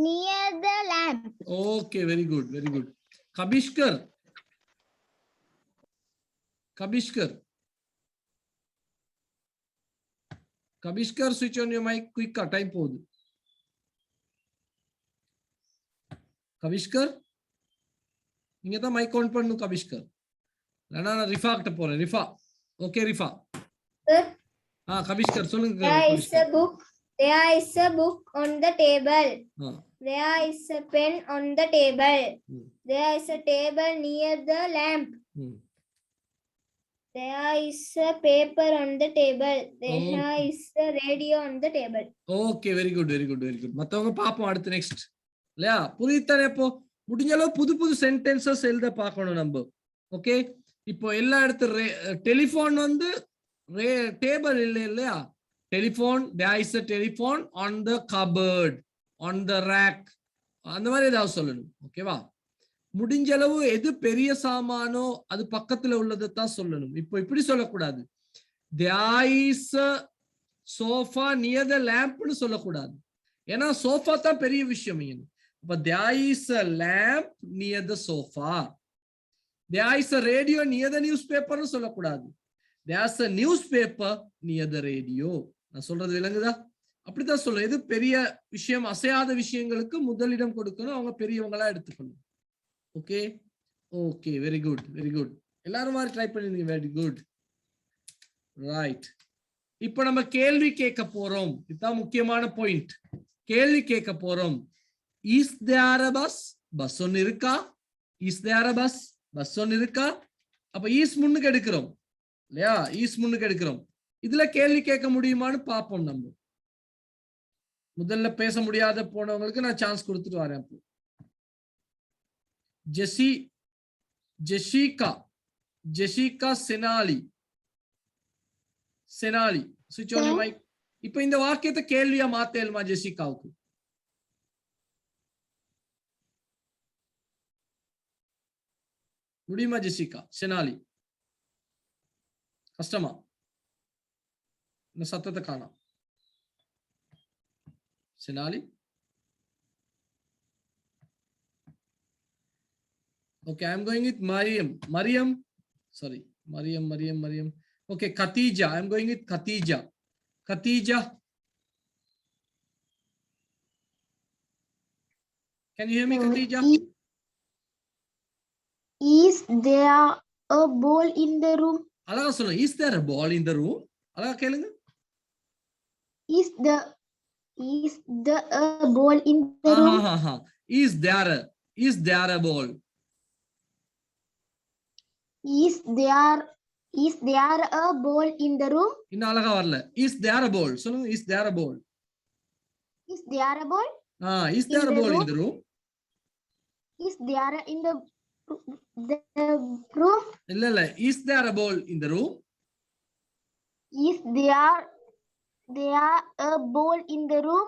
near the lamp. Okay, very good, very good. Kabishkar, switch on your mic quick. Time போகுது. கபிஷ்கர், நீங்க தான் mic on பண்ணணும் கபிஷ்கர். இல்லனா நான் ரிஃபா கிட்ட போறேன். Rifa, okay Rifa. Sir. கபிஷ்கர் சொல்லுங்க. There is a book. There is a book on the table. Ah. There is a pen on the table. Hmm. There is a table near the lamp. Hmm. There is a paper on the table. There Okay. is a radio on the table. Okay, very good, very good, very good. மத்தவங்க பாப்போம் அடுத்து next. இல்லையா? புரியுதானே? இப்போ முடிஞ்ச அளவு புது sentences எழுத பார்க்கணும் நம்ம. ஓகே? இப்போ எல்லா இடத்து டெலிஃபோன் வந்து டேபிள் இல்லையா? Telephone, there is a telephone on the cupboard, on the rack. அந்த மாதிரி ஏதாவது சொல்லணும். ஓகேவா? முடிஞ்ச அளவு எது பெரிய சாமானோ அது பக்கத்துல உள்ளதை தான் சொல்லணும். இப்போ இப்படி சொல்லக்கூடாது. There is a sofa near the lamp னு சொல்லக்கூடாது. ஏன்னா சோஃபா தான் பெரிய விஷயம் இங்க. அப்ப there is a lamp near the sofa. There is a radio near the newspaper னு சொல்லக்கூடாது. There's a newspaper near the radio. நான் சொல்றது விளங்குதா? அப்படித்தான் சொல்ல. எது பெரிய விஷயம், அசையாத விஷயங்களுக்கு முதலிடம் கொடுக்கணும். அவங்க பெரியவங்களா எடுத்துக்கணும். Okay, okay, very good, very good. எல்லாரும் மாதிரி ட்ரை பண்ணிருந்தீங்க. Very good, right. இப்ப நம்ம கேள்வி கேட்க போறோம். இதுதான் முக்கியமான பாயிண்ட். கேள்வி கேட்க போறோம். Is there a bus? Bus ஒன்னு இருக்கா? Is there a bus? Bus ஒன்னு இருக்கா? அப்ப ஈஸ் முன்னுக்கு எடுக்கிறோம் இல்லையா? ஈஸ் முன்னுக்கு எடுக்கிறோம். இதுல கேள்வி கேட்க முடியுமான்னு பார்ப்போம். நம்ம முதல்ல பேச முடியாத போனவங்களுக்கு நான் சான்ஸ் கொடுத்துட்டு வரேன். அப்போ Jessica செனாலி switch on your mic. இப்போ இந்த வாக்கியத்தை கேள்வியா மாத்தேல்மா ஜெசிகாவுக்கு? முடியுமா ஜெசிகா செனாலி? கஷ்டமா? இந்த சத்தத்தை காணோம். செனாலி, okay, I'm going with Mariam, sorry, Mariam. Okay, Khatija, I'm going with Khatija. Can you hear me, Khatija? Is there a ball in the room? அழகா சொல்லுங்க. Is there a ball in the room? அழகா கேளுங்க. Is the a ball in the room? Is there a ball? Is there a ball in the room? இன்னும் அழகா வரல. Is there a ball? சொல்லுங்க. Is there a ball? Is there a ball? Is there a ball in the room? Is there in the room? இல்ல. Is there a ball in the room? Is there a ball in the room?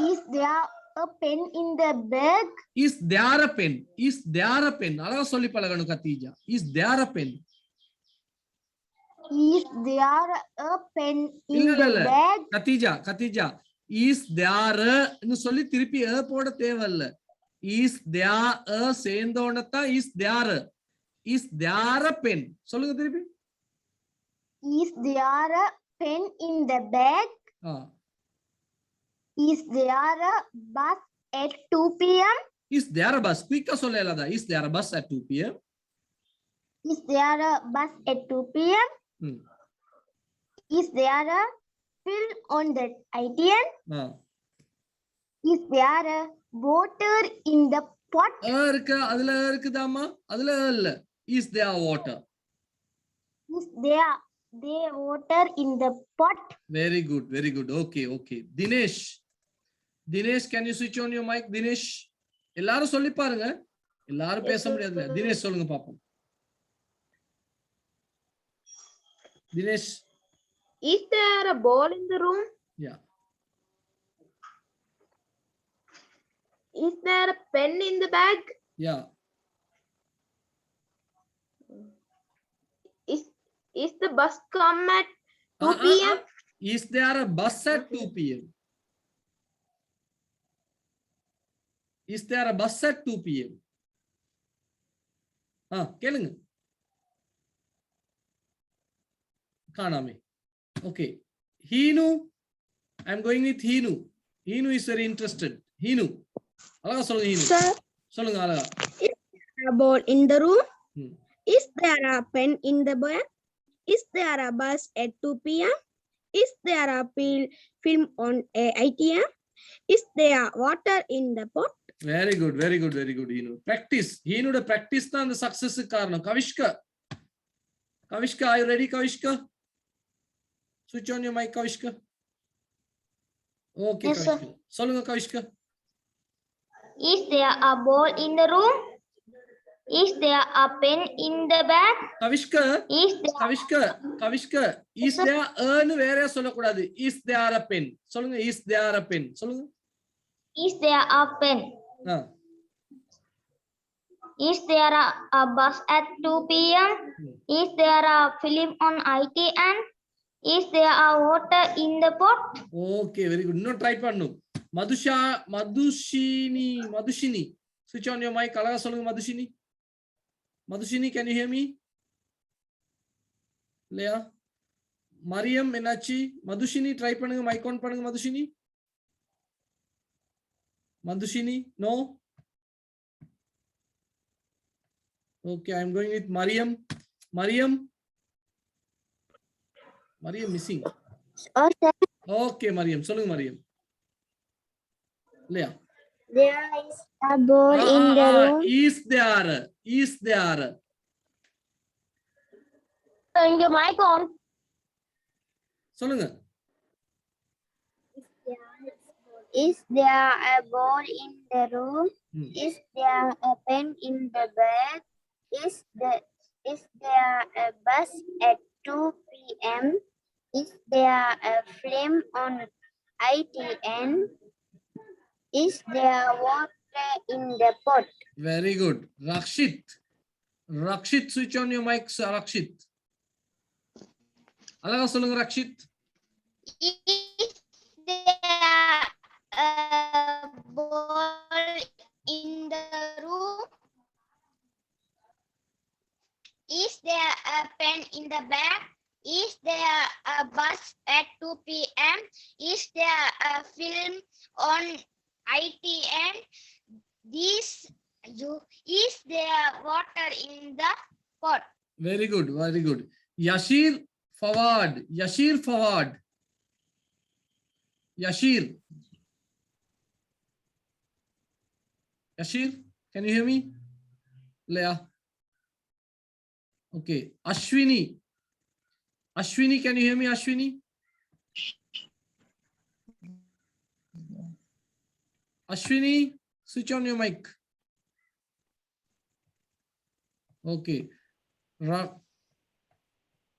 Is there a pen in the bag? Is there a pen? அழகா சொல்லி பழகணும் Khadija. Is there a pen? Is there a pen in the bag? Khadija is there னு சொல்லி திருப்பி போட தேவையில்ல. is there சேர்ந்தோனதான் is there a pen. சொல்லுங்க திருப்பி. Is there pen in the bag? Ah. Is there a bus at 2 p.m.? Is there a bus? Quick சொல்லலாதா? Is there a bus at 2 p.m.? Is there a bus at 2 p.m.? Hmm. Is there a film on the ITN? Ah. Is there a water in the pot? இருக்கு அதுல இருக்குதாமா? அதுல இல்ல. Is there water? Is there water in the pot? Very good, very good. Okay, okay. Dinesh, can you switch on your mic? Dinesh, எல்லாரும் சொல்லி பாருங்க. எல்லாரும் பேச முடியாதுல. தினேஷ் சொல்லுங்க பாப்போம். Dinesh. Is there a ball in the room? Yeah. Is there a pen in the bag? Yeah. Is the bus come at 2 p.m.? Is there a bus at 2 p.m.? Is there a bus at 2 p.m.? கேளுங்க. காணாமே. Okay. Hinu. I'm going with Hinu. Hinu is very interested. Hinu. அழகா சொல்லுங்க Hinu. Sir. சொல்லுங்க அழகா. Is there a ball in the room? Hmm. Is there a pen in the bag? Is there a bus at 2 p.m.? Is there a film on a ITM? Is there water in the pot? Very good, very good, very good. Practice. Hinu practice தான் அந்த success காரணம். Kavishka, are you ready, Kavishka? Switch on your mic, Kavishka. Okay, Yes, sir. Kavishka. சொல்லுங்க Kavishka. Is there a ball in the room? Is there a pen in the bag? Kavishka, Is there is there ன்னு வேற சொல்லக்கூடாது. Is there a pen? சொல்லுங்க is there a pen? சொல்லுங்க. Is there a pen? Is there a bus at 2 p.m.? Is there a film on ITN? Is there a water in the pot? Okay, very good. இன்னும் try பண்ணனும். Madhushini. Switch on your mic. அழகா சொல்லுங்க Madhushini. Madhushini, can you hear me? Leah. Mariam, என்னாச்சு? Madhushini, try பண்ணுங்க. Mic on பண்ணுங்க Madhushini. Madhushini, no? Okay, I'm going with Mariam. Mariam missing. Okay, Mariam. சொல்லுங்க Mariam. Leah. There is a ball in the room. Is there? Turn your mic on. சொல்லுங்க. Is there a ball in the room? Is there a pen in the bag? Is there a bus at 2 p.m.? Is there a film on ITN? Is there water in the pot? Very good. Rakshit, switch on your mic, sir. Rakshit. அழகா சொல்லுங்க Rakshit. Is there a ball in the room? Is there a pen in the bag? Is there a bus at 2 p.m.? Is there a film on ITN? Is there water in the pot? Very good, very good. Yashir Fawad. Yashir, can you hear me? Leah. Okay. Ashwini, can you hear me? Ashwini, switch on your mic. Okay.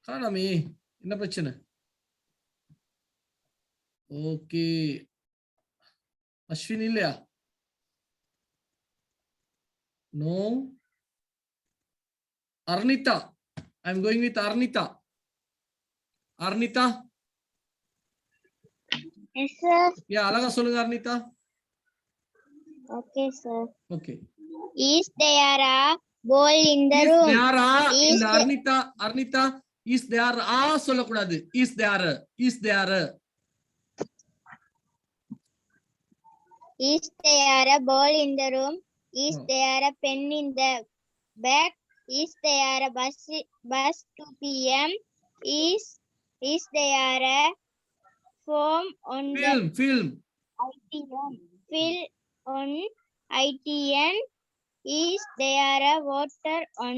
காணாமே, என்ன பிரச்சனை? Okay, Ashwini இல்லையா? No. Arnita, I'm going with Arnita. Yes, sir. Yeah, அழகா சொல்லுங்க Arnita. Okay, sir. Okay. Is there a ball in the room? Arnita, is there சொல்லக்கூடாது. Is there Is there a ball in the room? Is there a pen in the bag? Is there a bus 2 p.m.? Is there a film on the film ITN? On ITN? Is there a water on?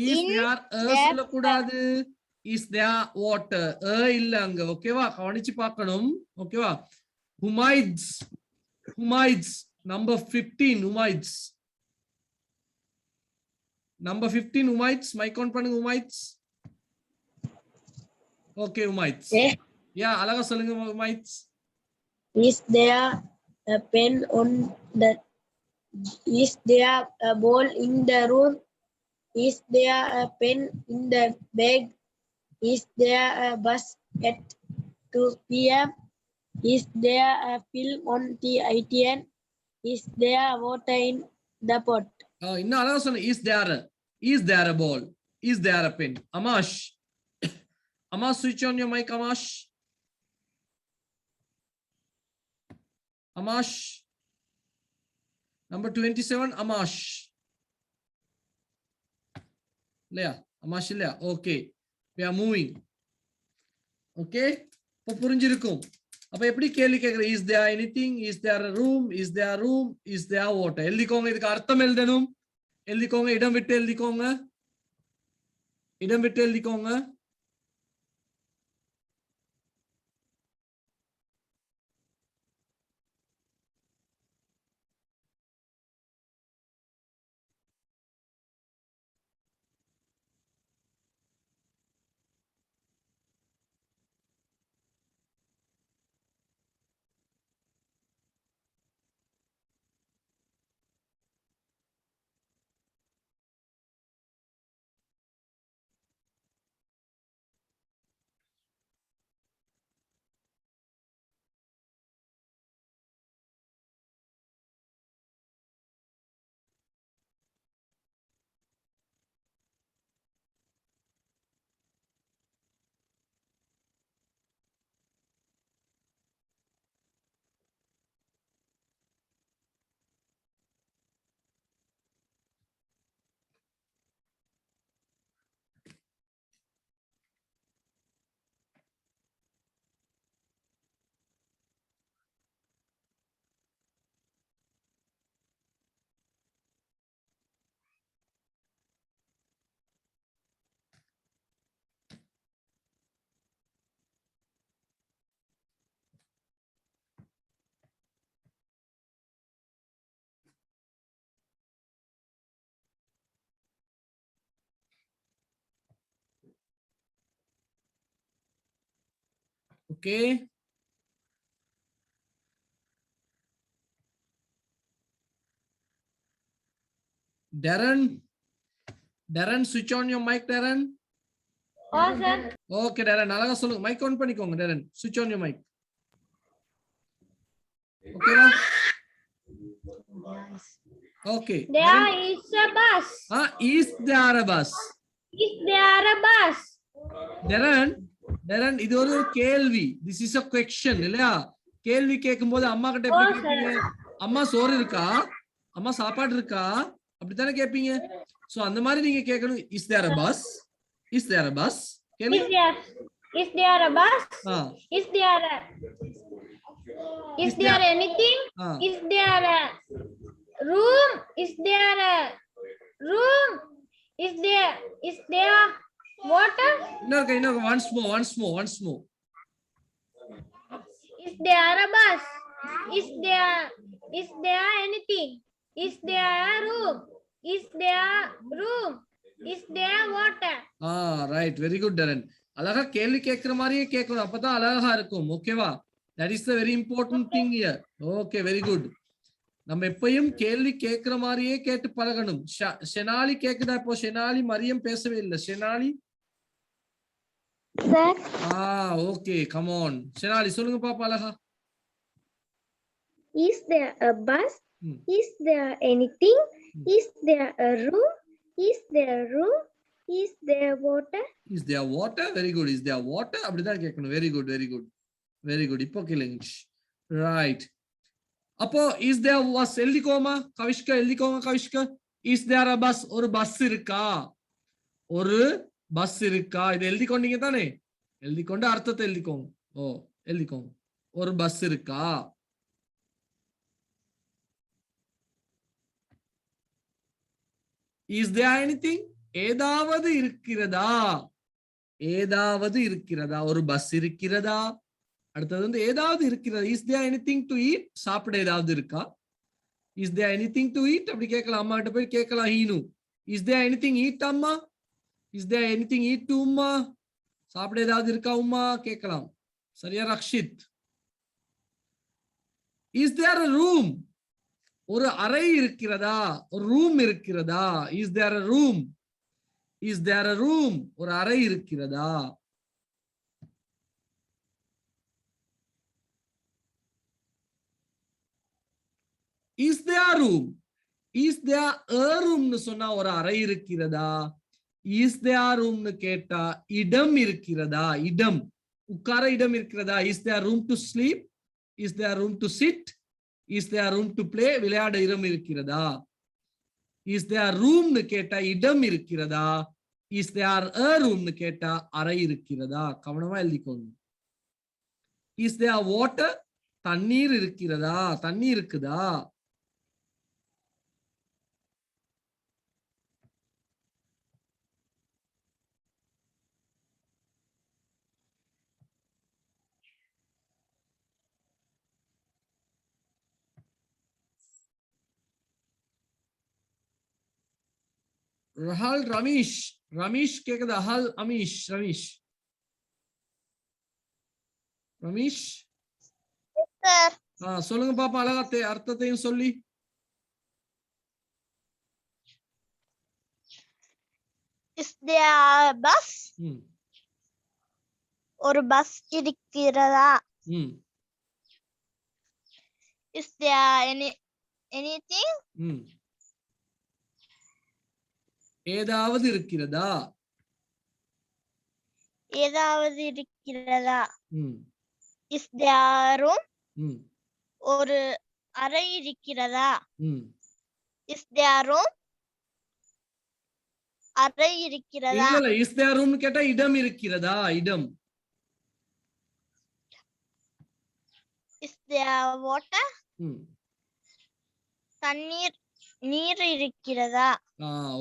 Is In there the சொல்லக்கூடாது. Is there water இல்ல அங்க. ஓகேவா, கவனிச்சு பார்க்கணும். ஓகேவா. ஹுமைட்ஸ் number 15 Humayds. Number 15 Humayds. Mic on பண்ணுங்க Humayds. Okay Humayds. Yeah, அழகா சொல்லுங்க Humayds. Is there a pen on the? Is there a ball in the room? Is there a pen in the bag? Is there a bus at 2 p.m.? Is there a film on the ITN? Is there water in the pot? இன்னும் அழகா சொன்ன. Is there a ball? Is there a pen? Amash. Amash, switch on your mic, Amash. Amash. Number 27, Amash. இல்லையா? Amash இல்லையா? Okay. We are moving. Okay. இப்போ புரிஞ்சிருக்கும். அப்ப எப்படி கேள்வி கேக்குற? Is there anything? Is there a room? Is there room? Is there water? எழுதிக்கோங்க. இதுக்கு அர்த்தம் எழுதணும். எழுதிக்கோங்க. இடம் விட்டு எழுதிக்கோங்க. Okay. Darren, switch on your mic, Darren. sir. Okay, Darren. அழகா சொல்லுங்க. Mic on பண்ணிக்கோங்க, Darren. Switch on your mic. Okay, வா? Okay. There is a bus. Is there a bus? Is there a bus? Darren, இது ஒரு கேள்வி. This is a question, இல்லையா? கேள்வி கேட்கும்போது அம்மா கிட்ட எப்படி கேட்பீங்க? அம்மா சோறு இருக்கா? அம்மா சாப்பாடு இருக்கா? அப்படித்தானே கேட்பீங்க. சோ அந்த மாதிரி நீங்க கேட்கணும். Is there a bus? Is there a bus? Is there a bus? Is there anything? Is there a room? Is there a room? Is there water? No, once more. Is there a bus? Is there anything? Is there a room? Is there water? Right, very good, Darren. அழகா கேள்வி கேட்கிற மாதிரியே கேட்கணும். அப்பதான் அழகா இருக்கும். ஓகேவா? That is the very important thing here. Okay, very good. நம்ம எப்பயும் கேள்வி கேட்கிற மாதிரியே கேட்டு பழகணும். ஷெனாலி கேக்குதா? இப்போ ஷெனாலி மரியம் பேசவே இல்லை. ஷெனாலி Sir. Okay, come on. ஷெனாலி சொல்லுங்க பாப்பா அழகா. Is there a bus? Is there anything? Is there a room? Is there a room? Is there water? Is there water? Very good. Is there water? அப்படிதான் கேட்கணும். Very good, very good. Very good. இப்போ கேளுங்க. Right. அப்போ is there was எழுதிக்கோமா கவிஷ்கா எழுதிக்கோங்க கவிஷ்கா. Is there a bus? ஒரு bus இருக்கா? ஒரு bus இருக்கா? இது எழுதிக்கொண்டீங்க தானே? எழுதிக்கொண்டு அர்த்தத்தை எழுதிக்கோங்க. ஓ எழுதிக்கோங்க. ஒரு பஸ் இருக்கா? Is there anything? ஏதாவது இருக்கிறதா? ஏதாவது இருக்கிறதா? ஒரு பஸ் இருக்கிறதா? அடுத்தது வந்து ஏதாவது இருக்கிறதா? Is there anything to eat? சாப்பிட ஏதாவது இருக்கா? Is there anything to eat? அப்படி கேட்கலாம். அம்மா கிட்ட போய் கேட்கலாம். ஹீனு. Is there anything eat அம்மா? Is there anything eat to உம்மா? சாப்பிட ஏதாவது இருக்கா உம்மா? கேட்கலாம். சரியா Rakshit? Is there a room? ஒரு அறை இருக்கிறதா? ஒரு ரூம் இருக்கிறதா? Is there a room? Is there a room? ஒரு அறை இருக்கிறதா? Is there a room? Is there a room னு சொன்னா ஒரு அறை இருக்கிறதா? Is there a room னு கேட்டா இடம் இருக்கிறதா? இடம் உட்கார இடம் இருக்கிறதா? Is there room to sleep? Is there room to sit? Is there room to play? விளையாட இடம் இருக்கிறதா? Is there room னு கேட்டா இடம் இருக்கிறதா? Is there a room னு கேட்டா அறை இருக்கிறதா? கவனமா எழுதிக்கோங்க. Is there water? தண்ணீர் இருக்கிறதா? தண்ணி இருக்குதா? ரஹால் ரமேஷ் ரமேஷ் கேக்குதா? ஹல் அமீஷ் ரமேஷ் ரமேஷ் Sir, சொல்லுங்க பாப்பா அழகா அர்த்தத்தையும் சொல்லி. is there a bus? ம் ஒரு பஸ் இருக்கிறதா? ம் Is there anything? ம் ஏதாவது இருக்கிறதா? ஏதாவது இருக்கிறதா? ம் Is there a room? ம் ஒரு அறை இருக்கிறதா? ம் Is there a room? அறை இருக்கிறதா? இல்ல இஸ் தேர் ரூம் கேட்டா இடம் இருக்கிறதா? இடம். Is there water? ம் தண்ணீர் நீர் இருக்கிறதா?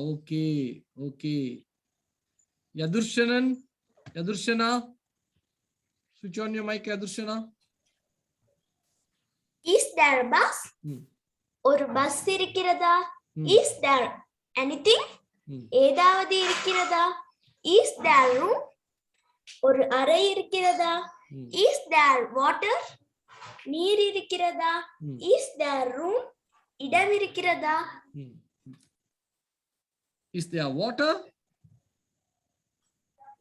Okay okay. Yathurshanan Yathurshana switch on your mic Yathurshana. Is there a bus? ம் ஒரு பஸ் இருக்கிறதா? ம். Is there anything? ம் ஏதாவது இருக்கிறதா? Is there room? ஒரு அறை இருக்கிறதா? ம் Is there water? நீர் இருக்கிறதா? ம் Is there room? இடம் இருக்கிறதா? ம். Is there water?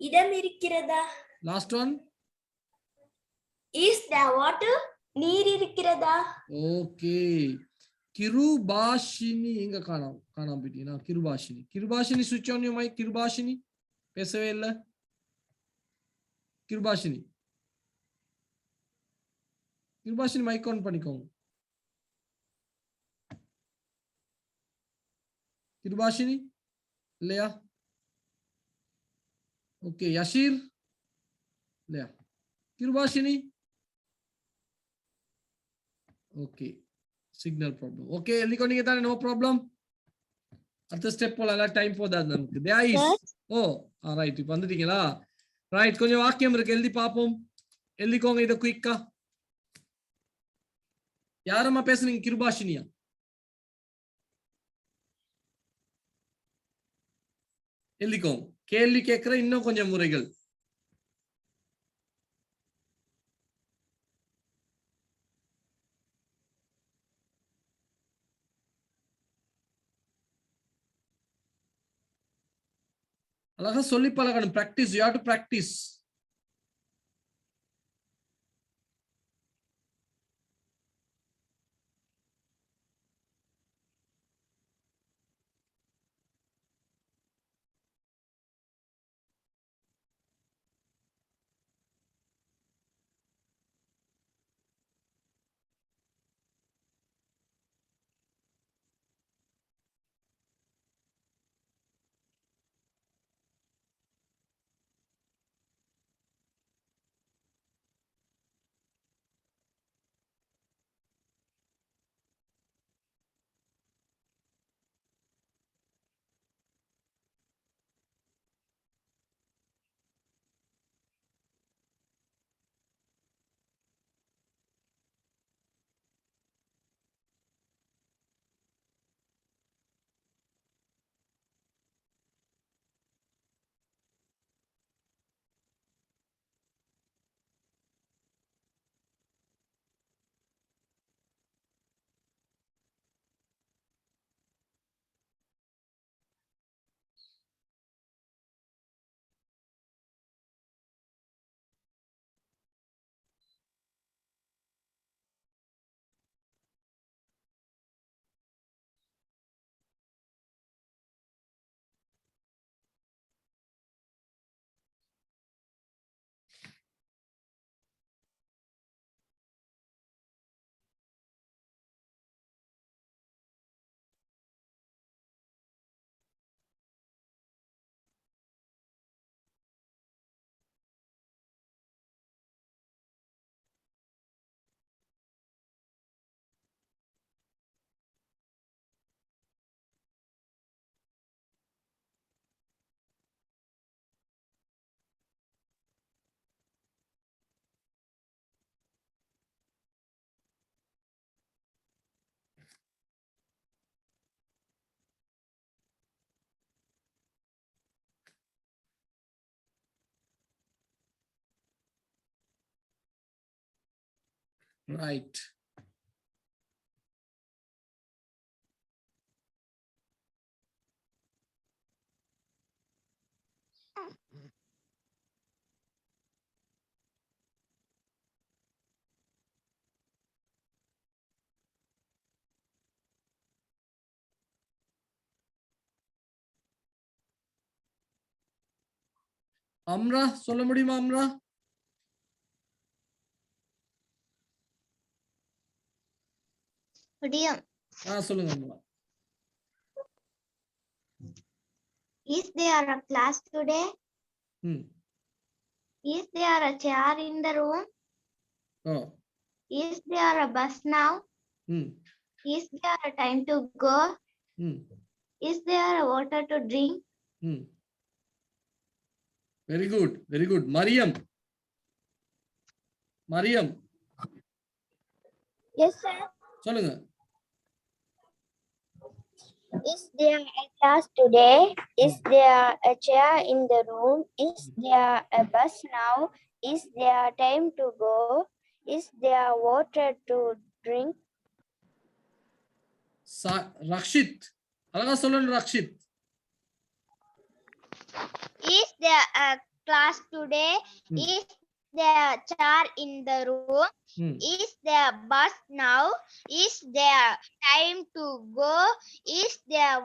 இடம் இருக்கிறதா? Last one. Is there water? நீர் இருக்கிறதா? ஓகே. கிருபாஷினி எங்க காணாம போயிட்டீங்கன்னா கிருபாஷினி கிருபாஷினி switch on your mic கிருபாஷினி பேசவே இல்ல. கிருபாஷினி கிருபாஷினி மைக் ஆன் பண்ணிக்கோங்க. கிருபாஷினி இல்லையா? ஓகே. யஷீர் இல்லையா? Kirubashini okay. Signal problem. Okay எழுதிக்கொண்டீங்க தானே? No problem. அடுத்த ஸ்டெப் போல டைம் போதாது நமக்கு. There is. Oh right. இப்போ வந்துட்டீங்களா? ரைட். கொஞ்சம் வாக்கியம் இருக்கு எழுதி பார்ப்போம். எழுதிக்கோங்க இதை குயிக்கா. யாரம்மா பேசுறீங்க? கிருபாஷினியா? எழுதிக்கோங்க. கேள்வி கேட்கிற இன்னும் கொஞ்சம் முறைகள். அழகா சொல்லி பழகணும். Practice. You have to practise. Right. அம்ரா சொல்ல முடியுமா அம்ரா? சொல்லுங்க அம்ரா. Is there a class today? Is there a chair in the room? Oh. Is there a bus now? Is there a time to go? Is there a water to drink? Very good, very good. Mariam. Yes, sir. சொல்லுங்க. Is there a class today? Is there a chair in the room? Is there a bus now? Is there time to go? Is there water to drink? Rakshit. அழகா சொல்லணும் Rakshit. Is there a class today? Is there a chair in the room? Is there bus now? Is there time to go? Is there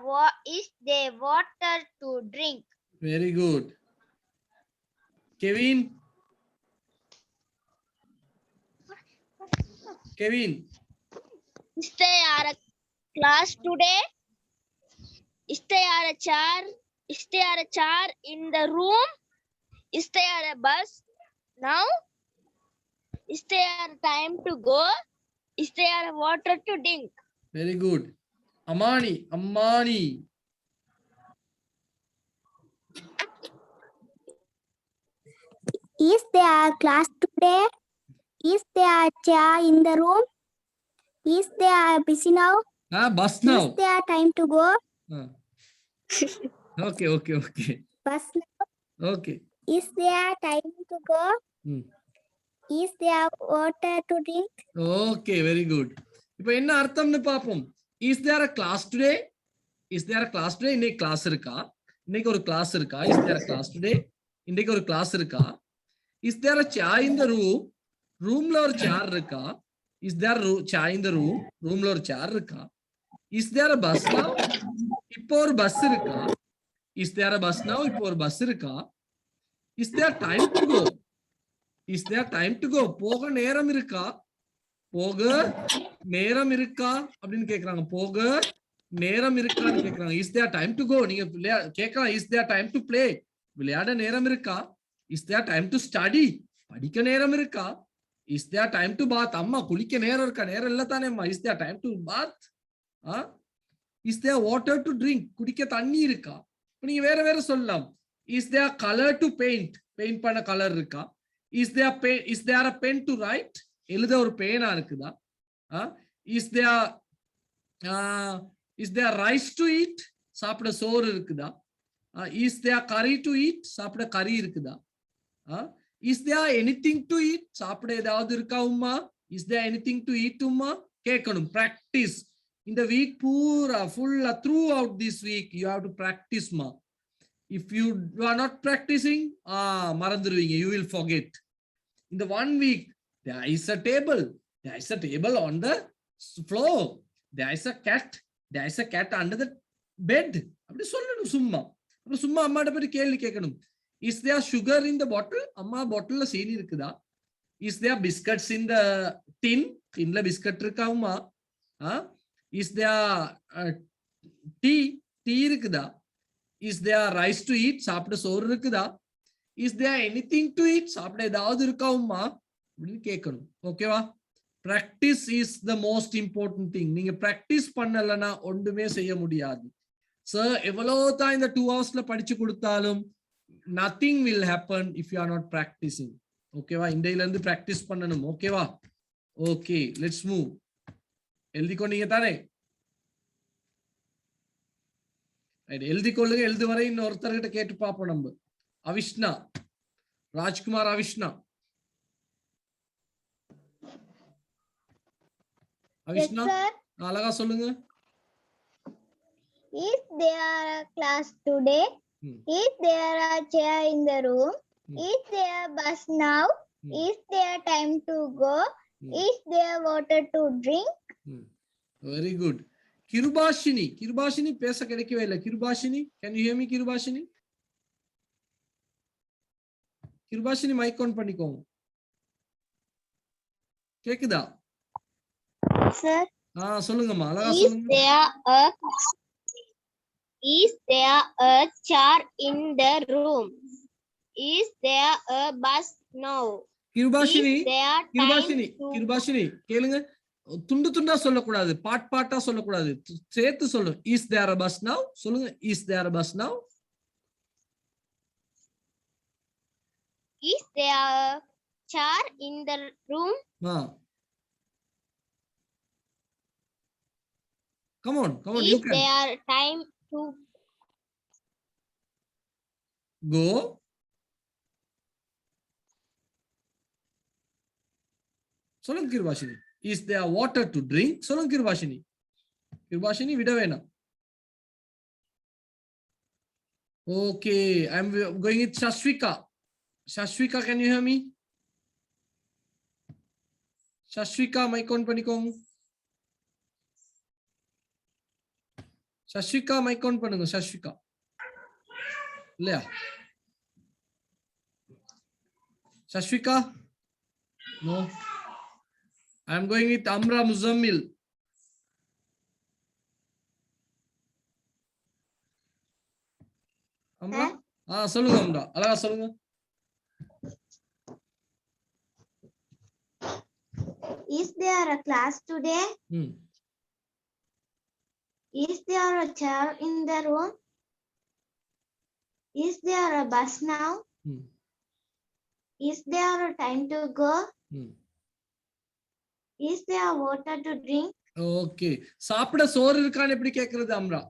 water to drink? Very good. Kevin. Is there a class today? Is there a chair? Is there a chair in the room? Is there a bus now? Is there time to go? Is there water to drink? Very good. Ammani. Is there a class today? Is there a chair in the room? Is there a bus now? Bus now. Is there time to go? Okay. Bus now. Okay. Is there time to go? Is there water to drink? Okay, very good. இப்போ என்ன அர்த்தம்னு பாப்போம். Is there a class today? Is there a class today? இன்னைக்கு class இருக்கா? இன்னைக்கு ஒரு class இருக்கா? Is there a class today? இன்னைக்கு ஒரு கிளாஸ் இருக்கா? Is there a chair in the room? ரூம்ல ஒரு சேர் இருக்கா? Is there a chair in the room? ரூம்ல ஒரு சேர் இருக்கா? Is there a bus now? இப்போ ஒரு பஸ் இருக்கா? Is there a bus now? இப்போ ஒரு பஸ் இருக்கா? Is there time to go? Is there time to go? போக நேரம் இருக்கா? அப்படின்னு கேக்குறாங்க. போக நேரம் இருக்கான்னு கேக்குறாங்க. Is there time to go? நீங்க கேட்கலாம். Is there time to play? விளையாட நேரம் இருக்கா? Is there time to study? படிக்க நேரம் இருக்கா? Is there time to bath? அம்மா குளிக்க நேரம் இருக்கா? நேரம் இல்ல தானே அம்மா. Is there time to bath? Is there water to drink? குடிக்க தண்ணி இருக்கா? நீங்க வேற சொல்லலாம். Is there color to paint? Paint பண்ண கலர் இருக்கா? Is there a pen to write? எழுத ஒரு பேனா இருக்குதா? Is there rice to eat? சாப்பிட சோறு இருக்குதா? Is there curry to eat? சாப்பிட கறி இருக்குதா? Is there anything to eat? சாப்பிட ஏதாவது இருக்கா உம்மா? Is there anything to eat உம்மா? கேட்கணும். practice. இந்த வீக் பூரா ஃபுல்லா throughout this week you have to practice ma. If you are not practicing, மறந்துடுவீங்க. You will forget. In the 1 week, there is a table. There is a table on the floor. There is a cat. There is a cat under the bed. அப்படி சொல்லணும் சும்மா. அப்புறம் சும்மா அம்மாட்ட போய் கேள்வி கேட்கணும். Is there sugar in the bottle? அம்மா பாட்டில்ல சீனி இருக்குதா? Is there biscuits in the tin? tinல பிஸ்கட் இருக்கா அம்மா? Is there tea இருக்குதா? Is there rice to eat? சாப்பிட சோறு இருக்குதா? Is there anything to eat? சாப்பிட ஏதாவது இருக்கா உம்மா? அப்படின்னு கேட்கணும். ஓகேவா? practice is the most important thing. நீங்க practice பண்ணலனா ஒண்ணுமே செய்ய முடியாது. சார் எவ்வளவுதான் இந்த 2 ஹவர்ஸ்ல படிச்சு கொடுத்தாலும் nothing will happen if you are not practicing. ஓகேவா? இன்றையில இருந்து practice பண்ணணும். ஓகேவா? Okay, let's move. எழுதிக்கொண்டீங்க தானே? எழுதி கொள்ளுங்க. எழுது வரை இன்னொருத்தர்கிட்ட கேட்டு பார்ப்போம். நம்ம அவிஷ்ணா, ராஜ்குமார் அவிஷ்ணா. அவிஷ்ணா sir. அழகா சொல்லுங்க. Is there a class today? Hmm. Is there a chair in the room? Hmm. Is there a bus now? Hmm. Is there time to go? Hmm. Is there water to drink? Very good. கிருபாஷினி பேச கிடைக்கவே இல்லை. Kirubashini, can you hear me? Kirubashini mic on பண்ணிக்கோங்க. கேக்குதா? Sir, சொல்லுங்கம்மா, அழகா is சொல்லுங்க. there a chair in the room? Is there a bus now? கிருபாஷினி Is there கிருபாஷினி time to கிருபாஷினி கேளுங்க. துண்டு துண்டா சொல்லக்கூடாது, பாட்டா சொல்லக்கூடாது, சேர்த்து சொல்லு. Is there a bus now? சொல்லுங்க. Is there a bus now? Is there a chair in the room? Come on, you Is can there time to go. சொல்லுங்க Kirubashini. Is there water to drink? சொல்லுங்க கிருபாஷினி விட வேணாம். Okay, I am going with Shashwika, can you hear me? Shashwika, mic on பண்ணிக்கோங்க. Shashwika, mic on பண்ணுங்க. Shashwika இல்லையா? Shashwika? No. I am going with Amra Muzammil. Amra? சொல்லுங்க அம்ரா, அழகா சொல்லுங்க. Is there a class today? Is there a chair in the room? Is there a bus now? Is there a time to go? Is there water to drink? Okay. சாப்பிட சோறு இருக்கான்னு எப்படி கேக்குறது அம்ரா?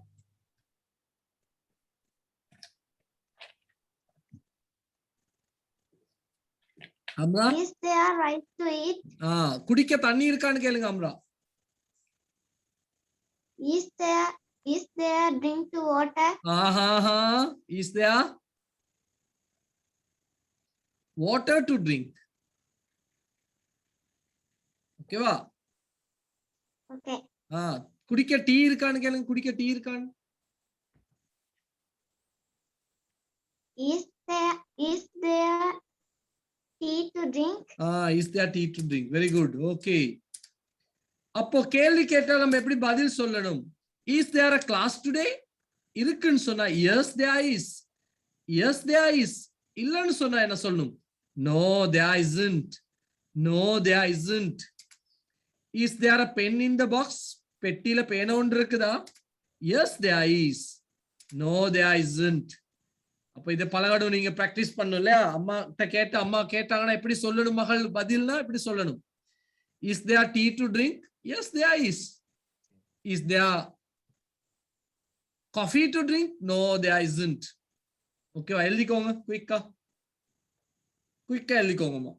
அம்ரா, Is there right to eat? குடிக்க தண்ணி இருக்கான்னு கேளுங்க அம்ரா. Is there drink to water? Is there water to drink? ஓகேவா? Okay. குடிக்க டீ இருக்கான்னு கேளுங்க. குடிக்க டீ இருக்கான்னு. Is there tea to drink? Is there tea to drink? Very good. Okay. அப்போ கேள்வி கேட்டா நம்ம எப்படி பதில் சொல்லணும்? Is there a class today? இருக்குன்னு சொன்னா yes there is. Yes there is. இல்லன்னு சொன்னா என்ன சொல்லணும்? No there isn't. No there isn't. Is there a pen in the box? பெட்டியில பேனா ஒன்று இருக்குதா? Yes there is. No there isn't. அப்ப இத பலகாடும் நீங்க பிராக்டிஸ் பண்ணணும் இல்லையா? அம்மா கேட்டாங்கன்னா எப்படி சொல்லணும் மகள்? பதில்னா எப்படி சொல்லணும்? Is there tea to drink? Yes there is. Is there coffee to drink? No there isn't. Okay, எழுதிக்கோங்க. குயிக்கா எழுதிக்கோங்கம்மா.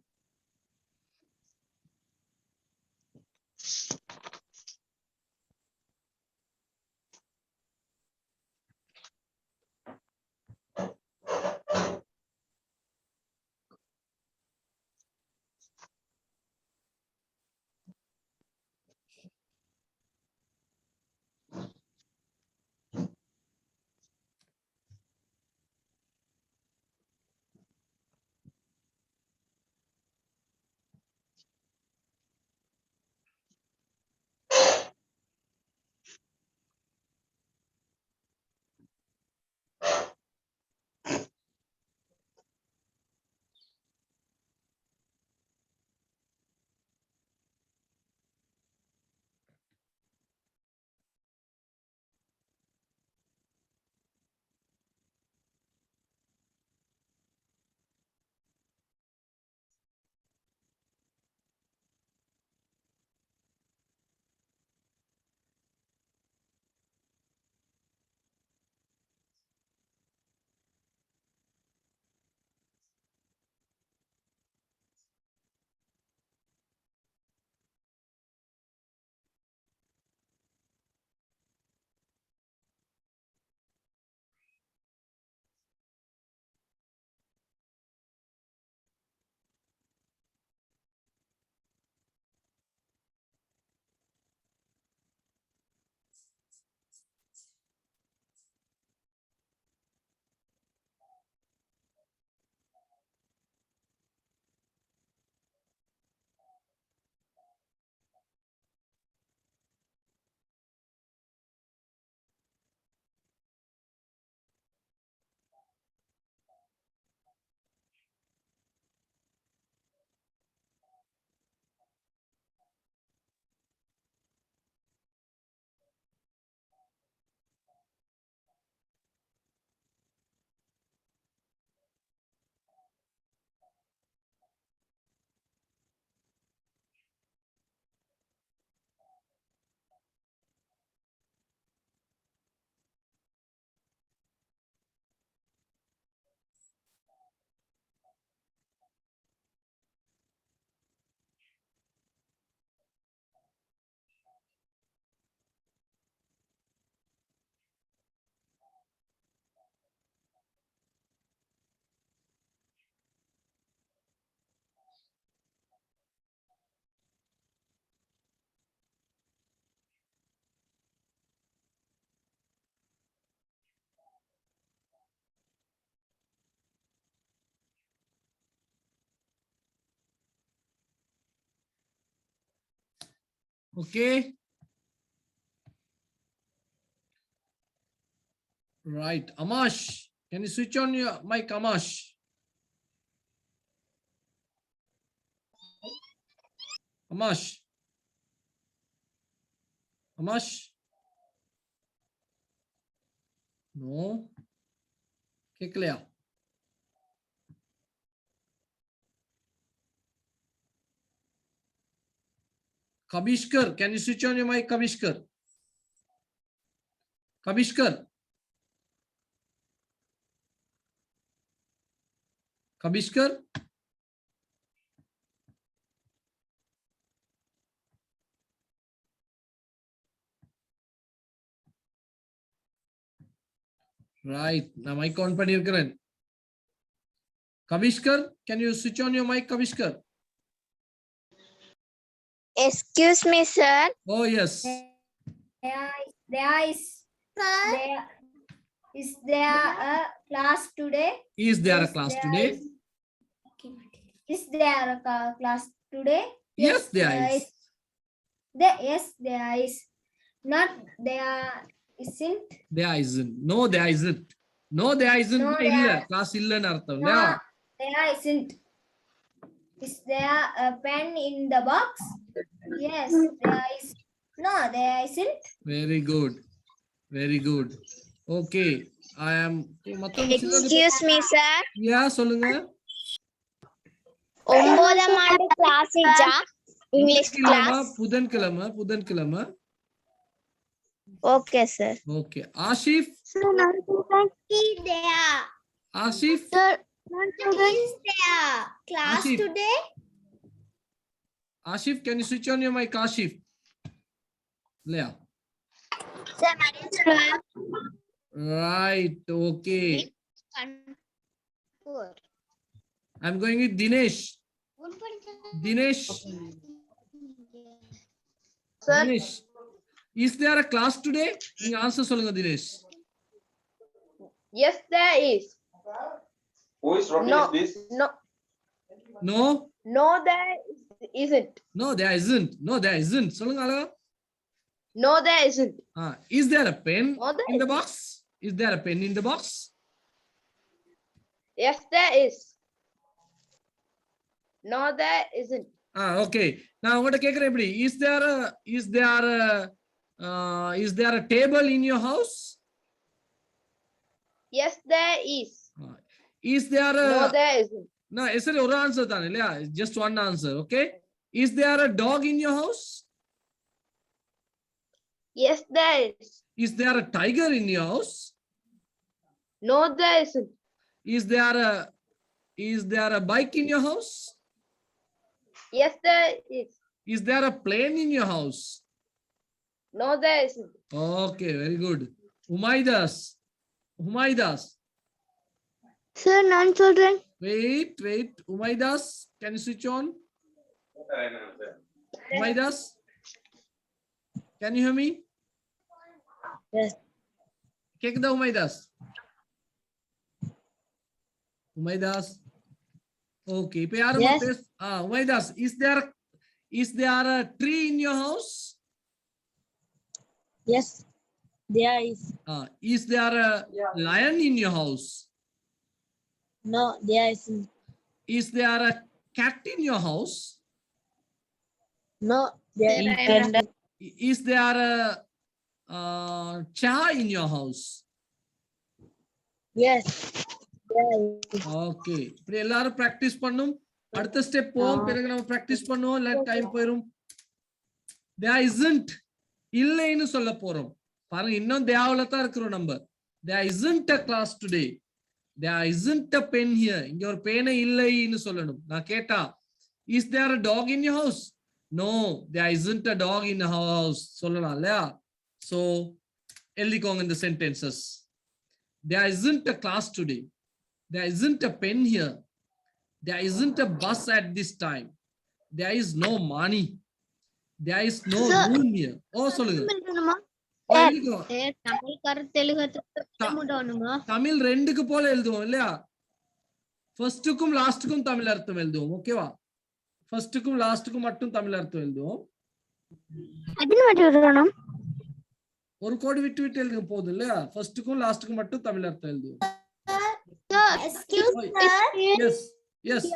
Okay. Right. Amash, can you switch on your mic, Amash? Amash. Amash. No. கேக்கலையா? Kabishkar, can you switch on your mic, Kabishkar? Kabishkar. Kabishkar. Right. நான் mic on பண்ணியிருக்கிறேன். Kabishkar, can you switch on your mic, Kabishkar? Excuse me, sir. Oh, yes. There is there a class today? Is there a class today? Is there a class today? Yes, there is. Yes, there is. Not there isn't. There isn't. No, there isn't. No, there isn't. No, இல்ல there- class இல்லன்னு அர்த்தம் No, இல்லையா? there isn't. Is there a pen in the box? Yes, there is. No, there isn't. Very good. Very good. Okay. I am மத்தவங்க சிலது- Excuse me, sir. Yeah, சொல்லுங்க. 9ஆம் ஆண்டு class இதா? English class. புதன்கிழமை. Okay, sir. Okay. Ashif. Is there? Ashif. Is there class Ashif. today? Ashif, can you switch on your mic, Ashif? Leah. Sir, Right. Okay. I'm going with Dinesh. Dinesh. Sir. Dinesh. Is there a class today? நீங்க answer சொல்லுங்க Dinesh. Yes, there is. Who is writing No. this? No, No. no, there isn't. No, there isn't. No, there isn't. சொல்லுங்க அழகா. No, there isn't. Is there a pen No, there in the isn't. box? Is there a pen in the box? Yes, there is. No, there isn't. Okay. நான் உங்கள்ட்ட கேக்குறேன் எப்படி? Is there a table in your house? Yes, there is. Is there a No, there isn't. No, சரி ஒரு answer தானே இல்லையா? Just one answer, okay? Is there a dog in your house? Yes, there is. Is there a tiger in your house? No, there isn't. Is there a bike in your house? Yes, there is. Is there a plane in your house? No, there isn't. Okay, very good. Umaidas. Sir, நான் சொல்றேன். Wait. Umaidas, can you switch on? Umaidas? Can you hear me? Yes. கேக்குதா Umaidas? Umaidas? Okay, இப்ப யாரு Yes. Umaidas, is there a tree in your house? Yes, there is. Is there a lion in your house? No, there isn't. Is there a cat in your house? No, there isn't. Is there a chair in your house? Yes, there is. Okay. இப்படி எல்லாரும் practice பண்ணும். அடுத்த step போவோம். பிறகு நம்ம practice பண்ணுவோம். இல்ல time போயிரும். There isn't. இல்லைன்னு சொல்ல போறோம். பாருங்க இன்னும் தேவல தான் இருக்கிறோம் நம்ம. There isn't a class today. There isn't a pen here. இங்க ஒரு பேனை இல்லைன்னு சொல்லணும். நான் கேட்டா is there a dog in your house? No, there isn't a dog in the house. சொல்லலாம் இல்லையா? So எழுதிக்கோங்க இந்த sentences. There isn't a class today. There isn't a pen here. There isn't a bus at this time. There is no money. There is no room here. சொல்லுங்க. எழுதிக்கோ. தமிழ் கருத்தெழுகத்துக்கு தமிழ் ரெண்டுக்கு போல எழுதுவோம் இல்லையா? ஃபர்ஸ்டுக்கும் லாஸ்டுக்கும் தமிழ் அர்த்தம் எழுதுவோம். ஓகேவா? ஃபர்ஸ்டுக்கும் லாஸ்டுக்கும் மட்டும் தமிழ் அர்த்தம் எழுதுவோம். எத்தனை வாட்டி விடணும்? ஒரு கோடு விட்டு விட்டு எழுதுங்க போதும் இல்லையா? ஃபர்ஸ்ட்டுக்கும் லாஸ்ட்டுக்கும் மட்டும் தமிழ் அர்த்தம் எழுதுவோம். Excuse sir. Yes yes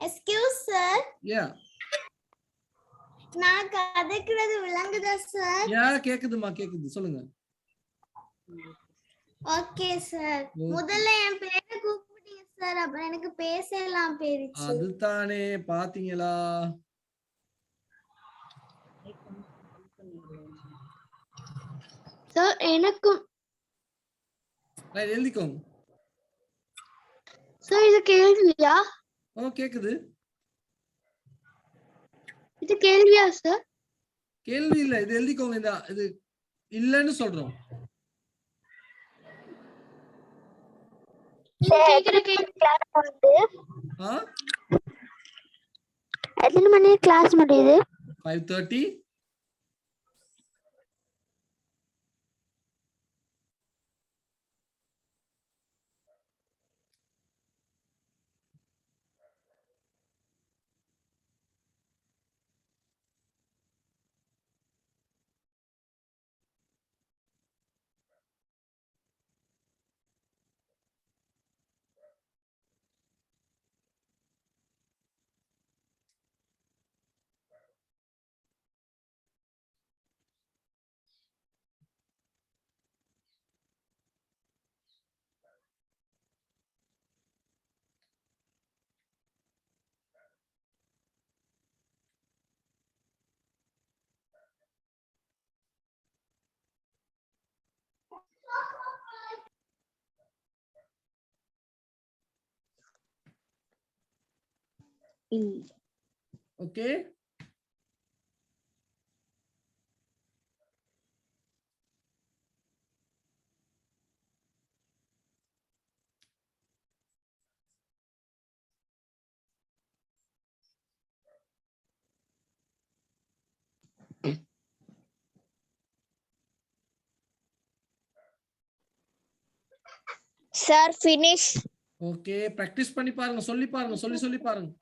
Excuse sir. Yeah நான் கதைக்கிறது விளங்குதா சார்? யா கேக்குதுமா கேக்குது சொல்லுங்க. Okay sir. முதல்ல என் பேரை கூப்பிட்டீங்க சார், அப்புறம் எனக்கு பேசலாம் போயிருச்சு. அதுதானே பாத்தீங்களா? சார் எனக்கும் ரைட் எழுதிக்கோங்க. சார் இது கேள்வியா? ஓ கேக்குது. இது கேள்வியா சார்? கேள்வி இல்ல, இது எழுதிக்கோங்க. இந்த இது இல்லன்னு சொல்றோம். ஆ எத்தனை மணி கிளாஸ் முடியுது? 5:30. Okay Sir, finish. Okay practice பண்ணி பாருங்க, சொல்லி பாருங்க, சொல்லி பாருங்க.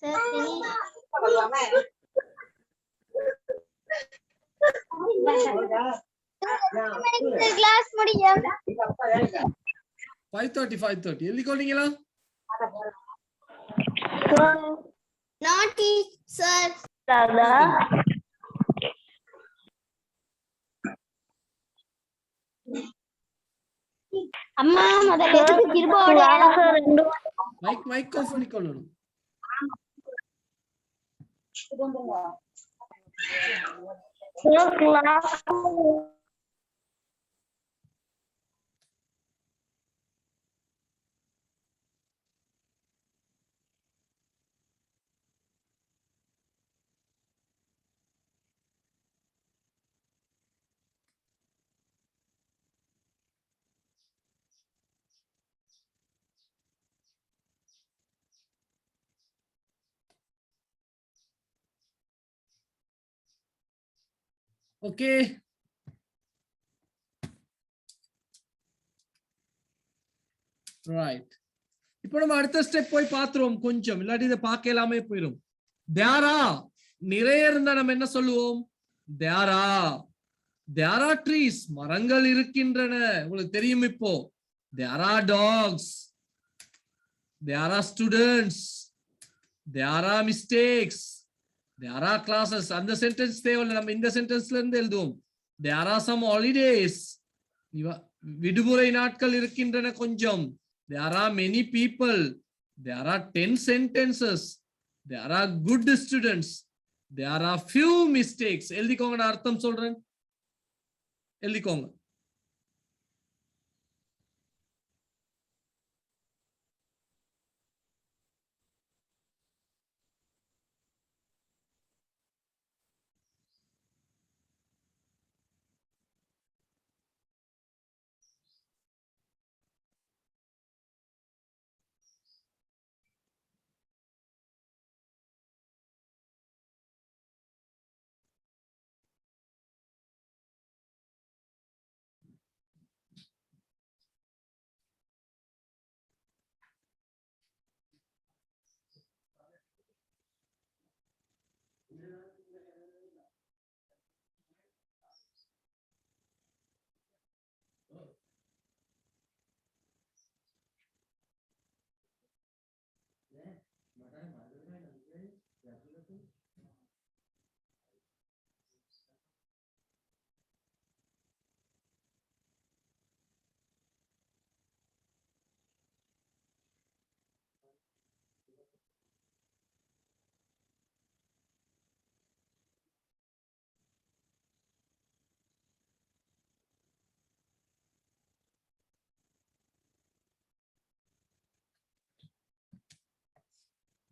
Sir, finish. கிளாஸ் முடியும். 5:30 எழுதிக்கோங்களா? நாட்டி சார். அம்மா முதல்ல எதுக்கு கிருபோட மைக் ஆஃப் பண்ணிக்கொள்ளணும். Okay right. இப்போ நம்ம அடுத்த ஸ்டெப் போய் பாத்துருவோம் கொஞ்சம், இல்லாட்டி இதை பார்க்க எல்லாமே போயிடும். தேரா நிறைய இருந்தா நம்ம என்ன சொல்லுவோம்? தேரா ட்ரீஸ் மரங்கள் இருக்கின்றன. உங்களுக்கு தெரியும் இப்போ. தேரா டாக்ஸ், தேரா ஸ்டூடெண்ட்ஸ், தேரா மிஸ்டேக்ஸ், தேரா கிளாஸஸ். அந்த சென்டென்ஸ் தேவையில்லை, நம்ம இந்த சென்டென்ஸ்ல இருந்து எழுதுவோம். தேரா சம் ஹாலிடேஸ், விடுமுறை நாட்கள் இருக்கின்றன கொஞ்சம். There are many people. There are 10 sentences. There are good students. There are few mistakes. எழுதிக்கோங்க, நான் அர்த்தம் சொல்றேன். எழுதிக்கோங்க.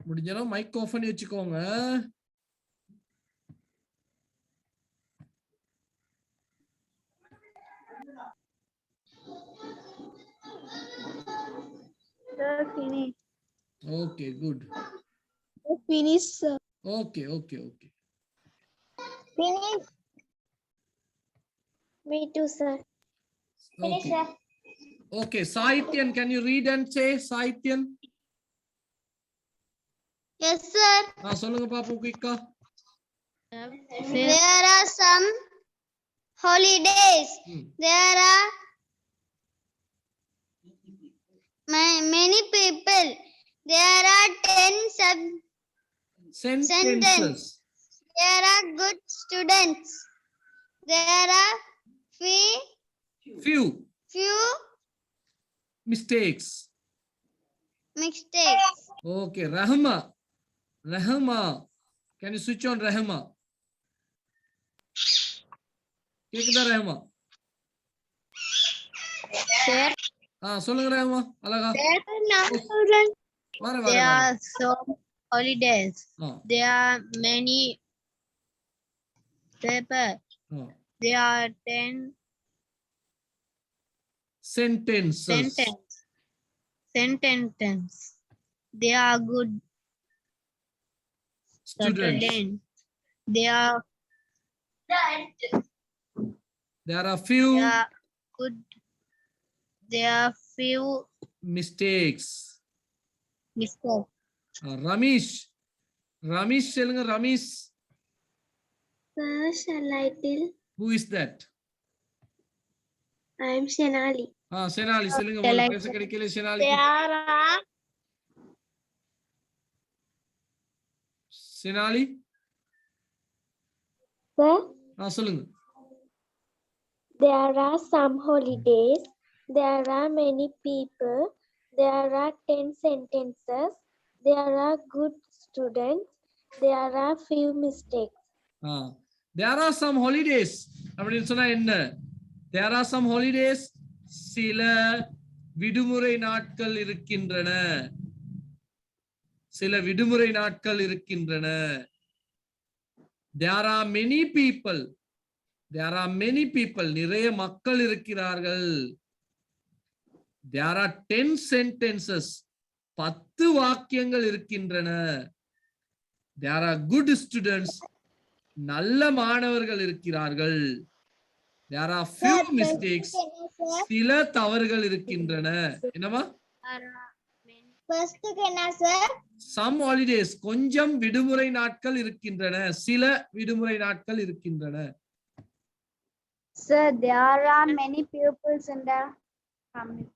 முடிஞ்சனா மைக் ஆஃப் பண்ணி வச்சுக்கோங்க. Sir, finish. Okay, good. Finish, sir. Okay. Finish. Me too, sir. Okay. Okay, Sahityan, can you read and say Sahityan? Yes, sir. சொல்லுங்க பாப்போம் குயிக்கா. There are some holidays. There are many people. There are 10 Sentences. There are good students. There are Few few mistakes. mistakes. Okay, Rahma. Can you switch on Rahma? கேக்குதா ரஹமா? சொல்லுங்க ரஹமா அழகா. There are some holidays. There are many paper. There are 10 sentences. They are good students. There are few mistakes. Ramesh சொல்லுங்க Ramesh. Sir, shall I tell? Who is that? I am Shenali. Shenali சொல்லுங்க உங்களுக்கு பேச கிடைக்கல Shenali. Shenali? Sir, சொல்லுங்க. there are some holidays. There are many people. There are 10 sentences. There are good students. There are few mistakes. There are some holidays. அப்படின்னு சொன்னா என்ன? There are some holidays. சில விடுமுறை நாட்கள் இருக்கின்றன. There are many people. நிறைய மக்கள் இருக்கிறார்கள். There are 10 sentences. 10 வாக்கியங்கள் இருக்கின்றன. There are good students. நல்ல மாணவர்கள் இருக்கிறார்கள். There are few mistakes. சில தவறுகள் இருக்கின்றன. என்னமா? First என்ன sir? Some holidays. கொஞ்சம் விடுமுறை நாட்கள் இருக்கின்றன. சில விடுமுறை நாட்கள் இருக்கின்றன. Sir, there are many pupils in the family.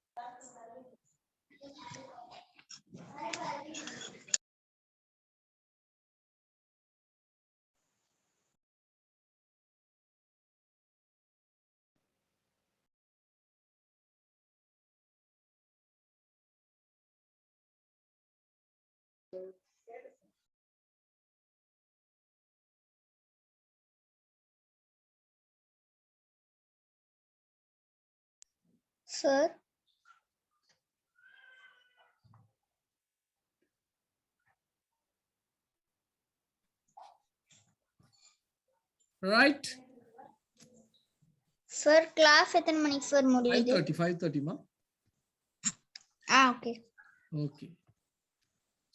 Sir, Right? sir class எத்தனை மணிக்கு sir முடியுது? 5:30 மா. Okay. Okay.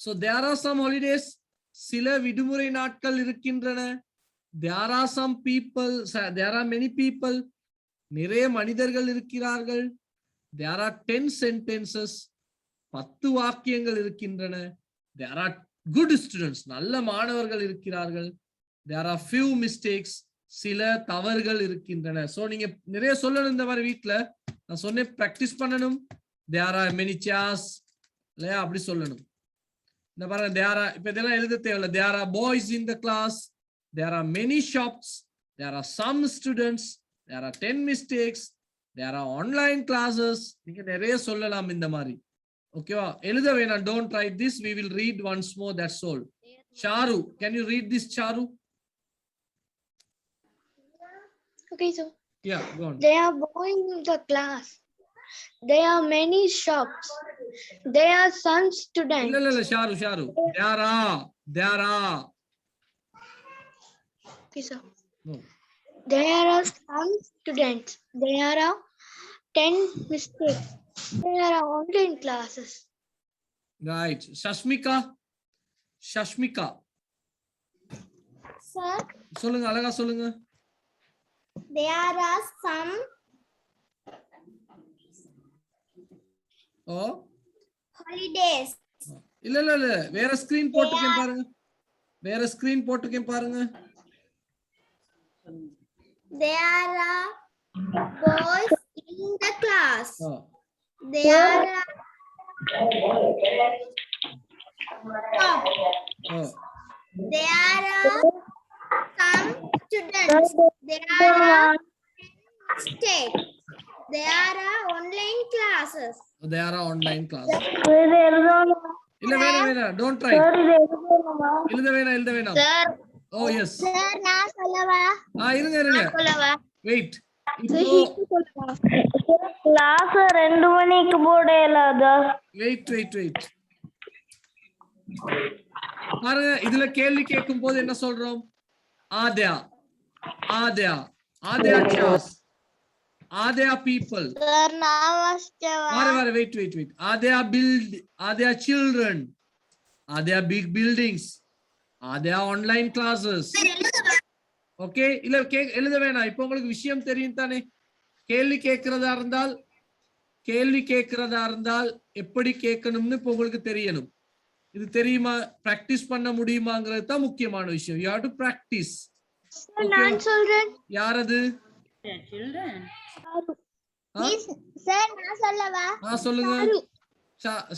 So there are some holidays. சில விடுமுறை நாட்கள் இருக்கின்றன. There are some people. There are many people. நிறைய மனிதர்கள் இருக்கிறார்கள். There are 10 sentences. 10 வாக்கியங்கள் இருக்கின்றன. There are good students. நல்ல மாணவர்கள் இருக்கிறார்கள். There are few mistakes. சில தவறுகள் இருக்கின்றன. சோ நீங்க நிறைய சொல்லணும் இந்த மாதிரி வீட்ல. நான் சொன்னேன் பிராக்டிஸ் பண்ணணும். There are many chairs. இல்லையா அப்படி சொல்லணும். இந்த பாருங்க there are இப்ப இதெல்லாம் எழுத தேவையில்லை. There are boys in the class. There are many shops. There are some students. There are 10 mistakes. There are online classes. நீங்க நிறைய சொல்லலாம் இந்த மாதிரி. ஓகேவா? எழுத வேணாம். Don't write this. We will read once more. That's all. Charu, can you read this, Charu? Okay, so Yeah, go on. they are boys in the class. there are many shops. There are some இல்ல students. இல்ல இல்ல Sharu Sharu there are Okay, sir. no. There are some students. There are 10 mistakes. There are online classes. Right. Shashmika Sir, சொல்லுங்க அழகா சொல்லுங்க. there are some O holidays. இல்ல இல்ல இல்ல வேற ஸ்கிரீன் போட்டுக்கேன் பாருங்க. வேற ஸ்கிரீன் போட்டுக்கேன் பாருங்க. There are boys in the class. O There are O there are some students. There are mistakes. There are online classes. they are online class. இல்ல வேணாம் don't try. எழுத வேணாம். Sir, oh yes. sir, நான் சொல்லவா? இருங்க சொல்லவா? wait. இப்போ Class 2 மணிக்கு போடலாதா? wait பாருங்க இதுல கேள்வி கேட்கும் போது என்ன சொல்றோம்? Adhya class. Adhya people. Sir, நான் வாசிச்சவா? வர wait Adhya children. Adhya big buildings. Adhya online classes. Okay இல்ல எழுத வேணாம். இப்போ உங்களுக்கு விஷயம் தெரியும் தானே? கேள்வி கேட்கிறதா இருந்தால் எப்படி கேட்கணும்னு இப்போ உங்களுக்கு தெரியணும். இது தெரியுமா? பிராக்டிஸ் பண்ண முடியுமாங்கிறது தான் முக்கியமான விஷயம். you have to practice. நான் சொல்றேன். யார் அது? Sir, நான் சொல்லவா? சொல்லுங்க.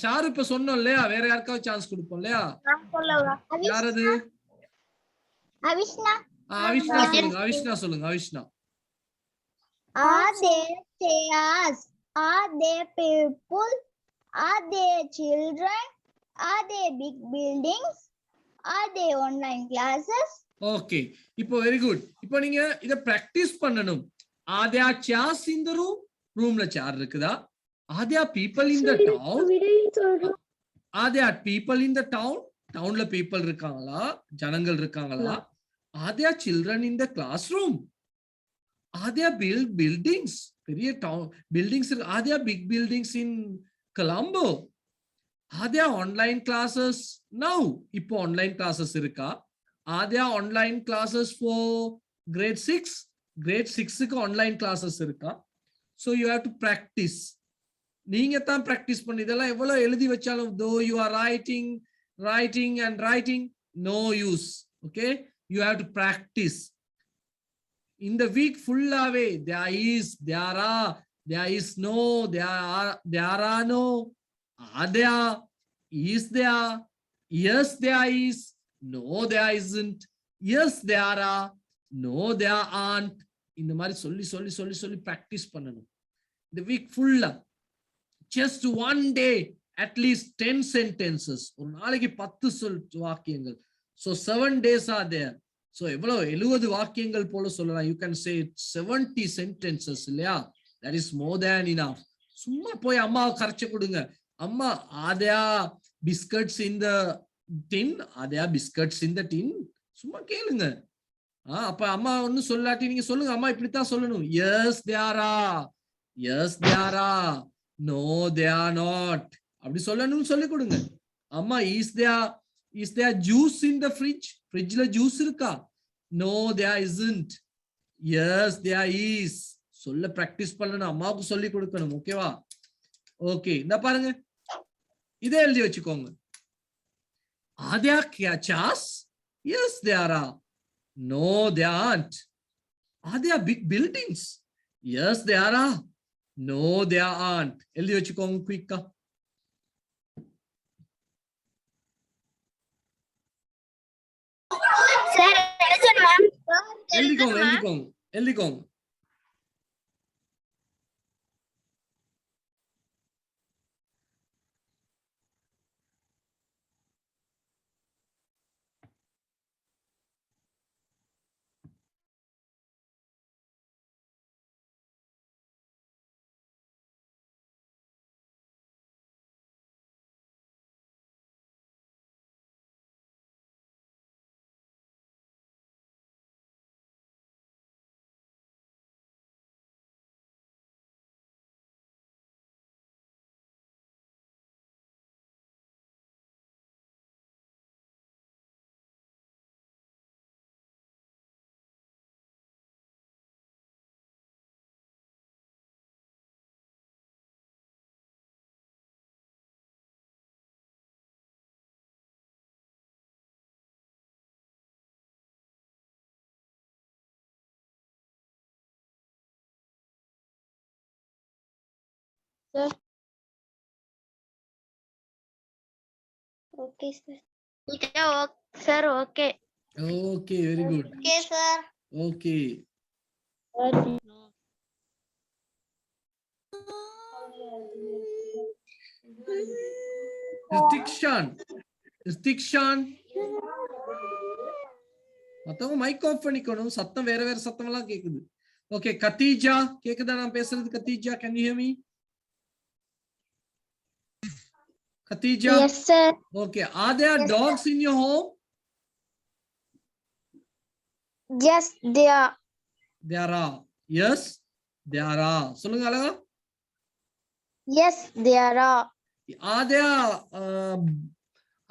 ஷாரு இப்ப சொன்னோம் இல்லையா? வேற யாருக்காவது சான்ஸ் கொடுப்போம் இல்லையா? நான் சொல்லவா? யார் அது? அவிஷ்ணா. அவிஷ்ணா சொல்லுங்க. Are there chairs? Are there people? Are there children? Are there big buildings? Are there online classes? Okay இப்போ வெரி குட். இப்போ நீங்க இத பிராக்டிஸ் பண்ணணும். Are there chairs in the room? ரூம்ல சேர் இருக்குதா? Are there people in the town? Are there people in the town? டவுன்ல people இருக்காங்களா? ஜனங்கள் இருக்காங்களா? Are there children in the classroom? Are there buildings? பெரிய town buildings. Are there big buildings in Colombo? Are there online classes now? இப்போ online classes இருக்கா? Are there online classes for grade 6? Grade 6க்கு online classes இருக்கா? So you have to practice. நீங்க தான் practice பண்ணி இதெல்லாம் எவ்வளவு எழுதி வச்சாலும் though you are writing and writing, no use. Okay, you have to practice. In the week fullaவே there is no, there are no, are there, is there, yes there is, no there isn't, yes there are, no there aren't. இந்த மாதிரி சொல்லி practice பண்ணணும். The week full just one day at least 10 sentences. ஒரு நாளைக்கு 10 வாக்கியங்கள். So 7 days are there. So எவ்வளவு 70 வாக்கியங்கள் போல சொல்லலாம். You can say 70 sentences இல்லையா? That is more than enough. சும்மா போய் அம்மாவை கரைச்சு கொடுங்க. அம்மா Adhaya biscuits in the tin? Adhaya biscuits in the tin? சும்மா கேளுங்க. அப்ப அம்மா ஒன்னும் சொல்லாட்டி நீங்க சொல்லுங்க. அம்மா இப்படித்தான் சொல்லணும். Yes there are. Yes there are. No they are not. அப்படி சொல்லணும்னு சொல்லி கொடுங்க. அம்மா is there juice in the fridge? ஃப்ரிட்ஜ்ல ஜூஸ் இருக்கா? No there isn't. Yes there is. சொல்ல பிராக்டிஸ் பண்ணணும். அம்மாவுக்கு சொல்லி கொடுக்கணும். ஓகேவா? ஓகே இந்த பாருங்க இதை எழுதி வச்சுக்கோங்க. Are there chairs? Yes there are. No there aren't. Are there big buildings? Yes there are. No there aren't. எழுதி வச்சுக்கோங்க குயிக்கா. Sir, எழுதிக்கோங்க. Sir. Okay, sir. Sir, okay. Okay, very good. Okay, sir. Okay. Restriction. Restriction. மத்தவங்க mic of பண்ணிக்கணும். சத்தம் வேற வேற சத்தம் எல்லாம் கேக்குது. ஓகே, கத்தீஜா கேக்குதா நான் பேசுறது? Khadija, can you hear me? Khatija? Yes, sir. Okay. Are there dogs in your home? Yes, they are. There are. Yes, there are. சொல்லுங்க அழகா. Yes, they are.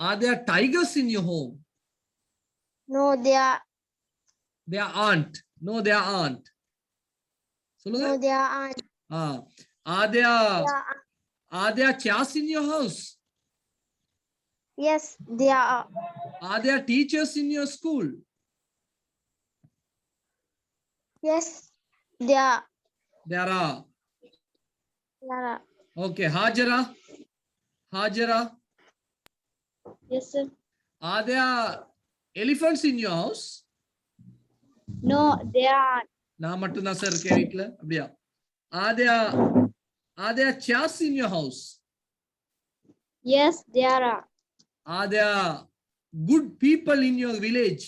Are there tigers in your home? No, they are. There aren't. No, there aren't. சொல்லுங்க. No, they aren't. Are there chairs in your house? Yes, they are. Are there teachers in your school? Yes, they are. There are. There are. Okay, Hajara. Hajara. Yes, sir. Are there elephants in your house? No, they aren't. நான் மட்டும் தான் sir இருக்கேன் வீட்ல. அப்படியா? Are there chairs in your house? Yes, there are. Are there good people in your village?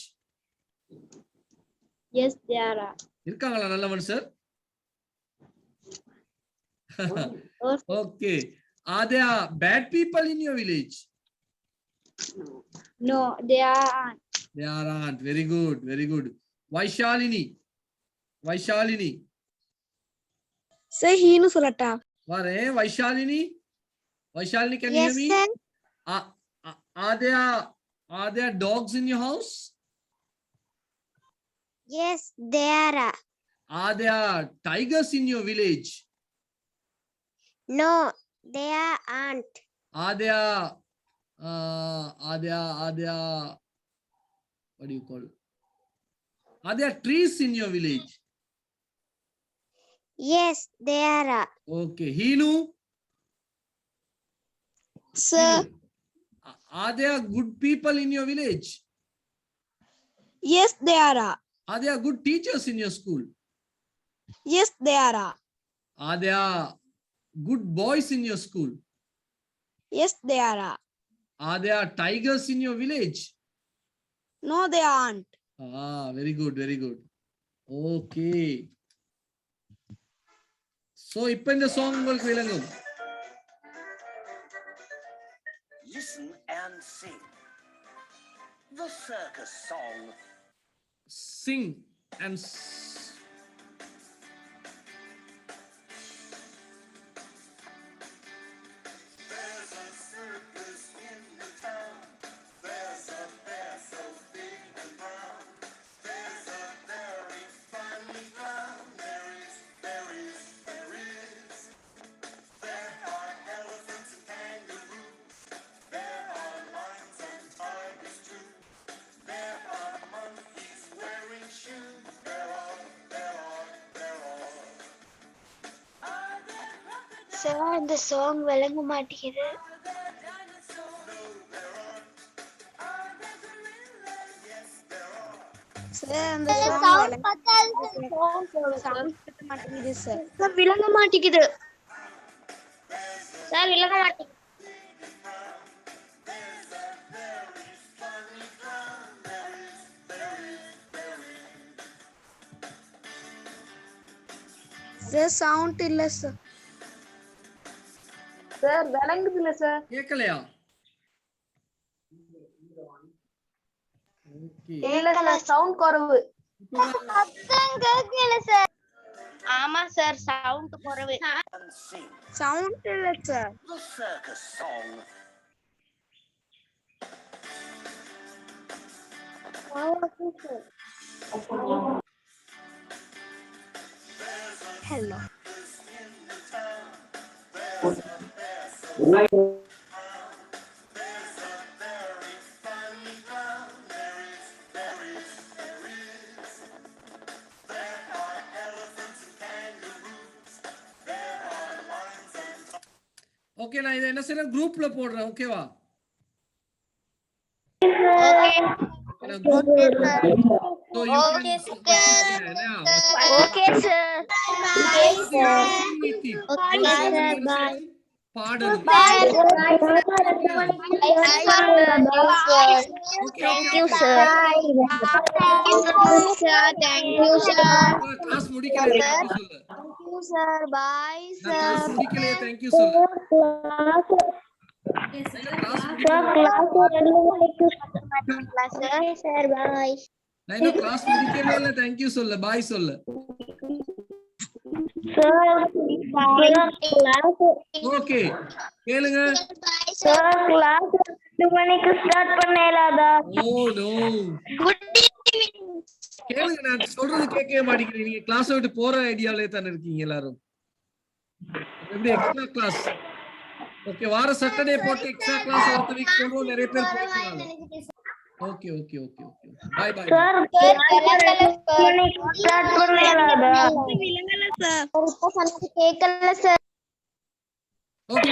Yes, there are. இருக்காங்களா நல்லவன் sir? Okay. Are there bad people in your village? No, they aren't. They aren't. Very good. Very good. Vaishalini. Vaishalini. Sir, heenu solata. Vare Vaishalini. Vaishalini, can you hear me? sir. Are there dogs in your house? Yes, there are. Are there tigers in your village? No, there aren't. Are there what do you call? Are there trees in your village? Yes, there are. Okay, Hinu. Sir, Are there good people in your village? yes, there are. Are there good teachers in your school? Yes, there are. Are there good boys in your school? Yes, there are. Are there tigers in your village? No, they aren't. Very good, very good. Okay. So, இப்போ இந்த song உங்களுக்கு விளங்கும். Listen and sing. The circus song. Sing and There's a circus in the town. There's a bear so big and brown. There's a very funny clown. There is. There are elephants and kangaroos. There are lions and tigers too. There are monkeys wearing shoes. There are. Sir, இந்த song விளங்க மாட்டேங்குது. Sir, அந்த song மாட்டேங்குது sir. Sir, விளங்க மாட்டேங்குது. Sir, விளங்க மாட்டேங்குது. Sir, sound இல்ல sir. Sir, விளங்குது இல்ல sir. கேட்கலையா? Okay. இல்ல sir, sound குறைவு. சத்தம் கேட்கல சார். ஆமா சார், சவுண்ட் குறைவு. And sing. Sound இல்ல sir. The circus song. Hello. Okay நான் இதை என்ன செய்யறேன் குரூப்ல போடுறேன் ஓகேவா So you Okay, can sir. Okay, sir. பாடணும் Thank you, sir. Thank you so much, sir. Thank you, sir. Class முடிக்கலையே thank you சொல்லு Thank you, sir. Bye, நான் sir. கிளாஸ் முடிக்கலையே thank you சொல்லு கிளாஸ் Sir, bye. நான் இன்னும் class முடிக்கவே இல்ல thank you சொல்லு பாய் சொல்லு ஓகே கேளுங்க Bye, sir. Oh no Good evening. கேளுங்க நான் சொல்றது கேட்கவே மாட்டேங்கிறீங்க நீங்க கிளாஸ் விட்டு போற ஐடியாவிலே தானே இருக்கீங்க எல்லாரும் எப்படி எக்ஸ்ட்ரா கிளாஸ் ஓகே வார சாட்டர்டே போட்டு எக்ஸ்ட்ரா கிளாஸ் அடுத்த வீக் போடுவோம் நிறைய பேர் போயிடுவாங்க okay okay okay okay bye bye கேக்கல சார் ஓகே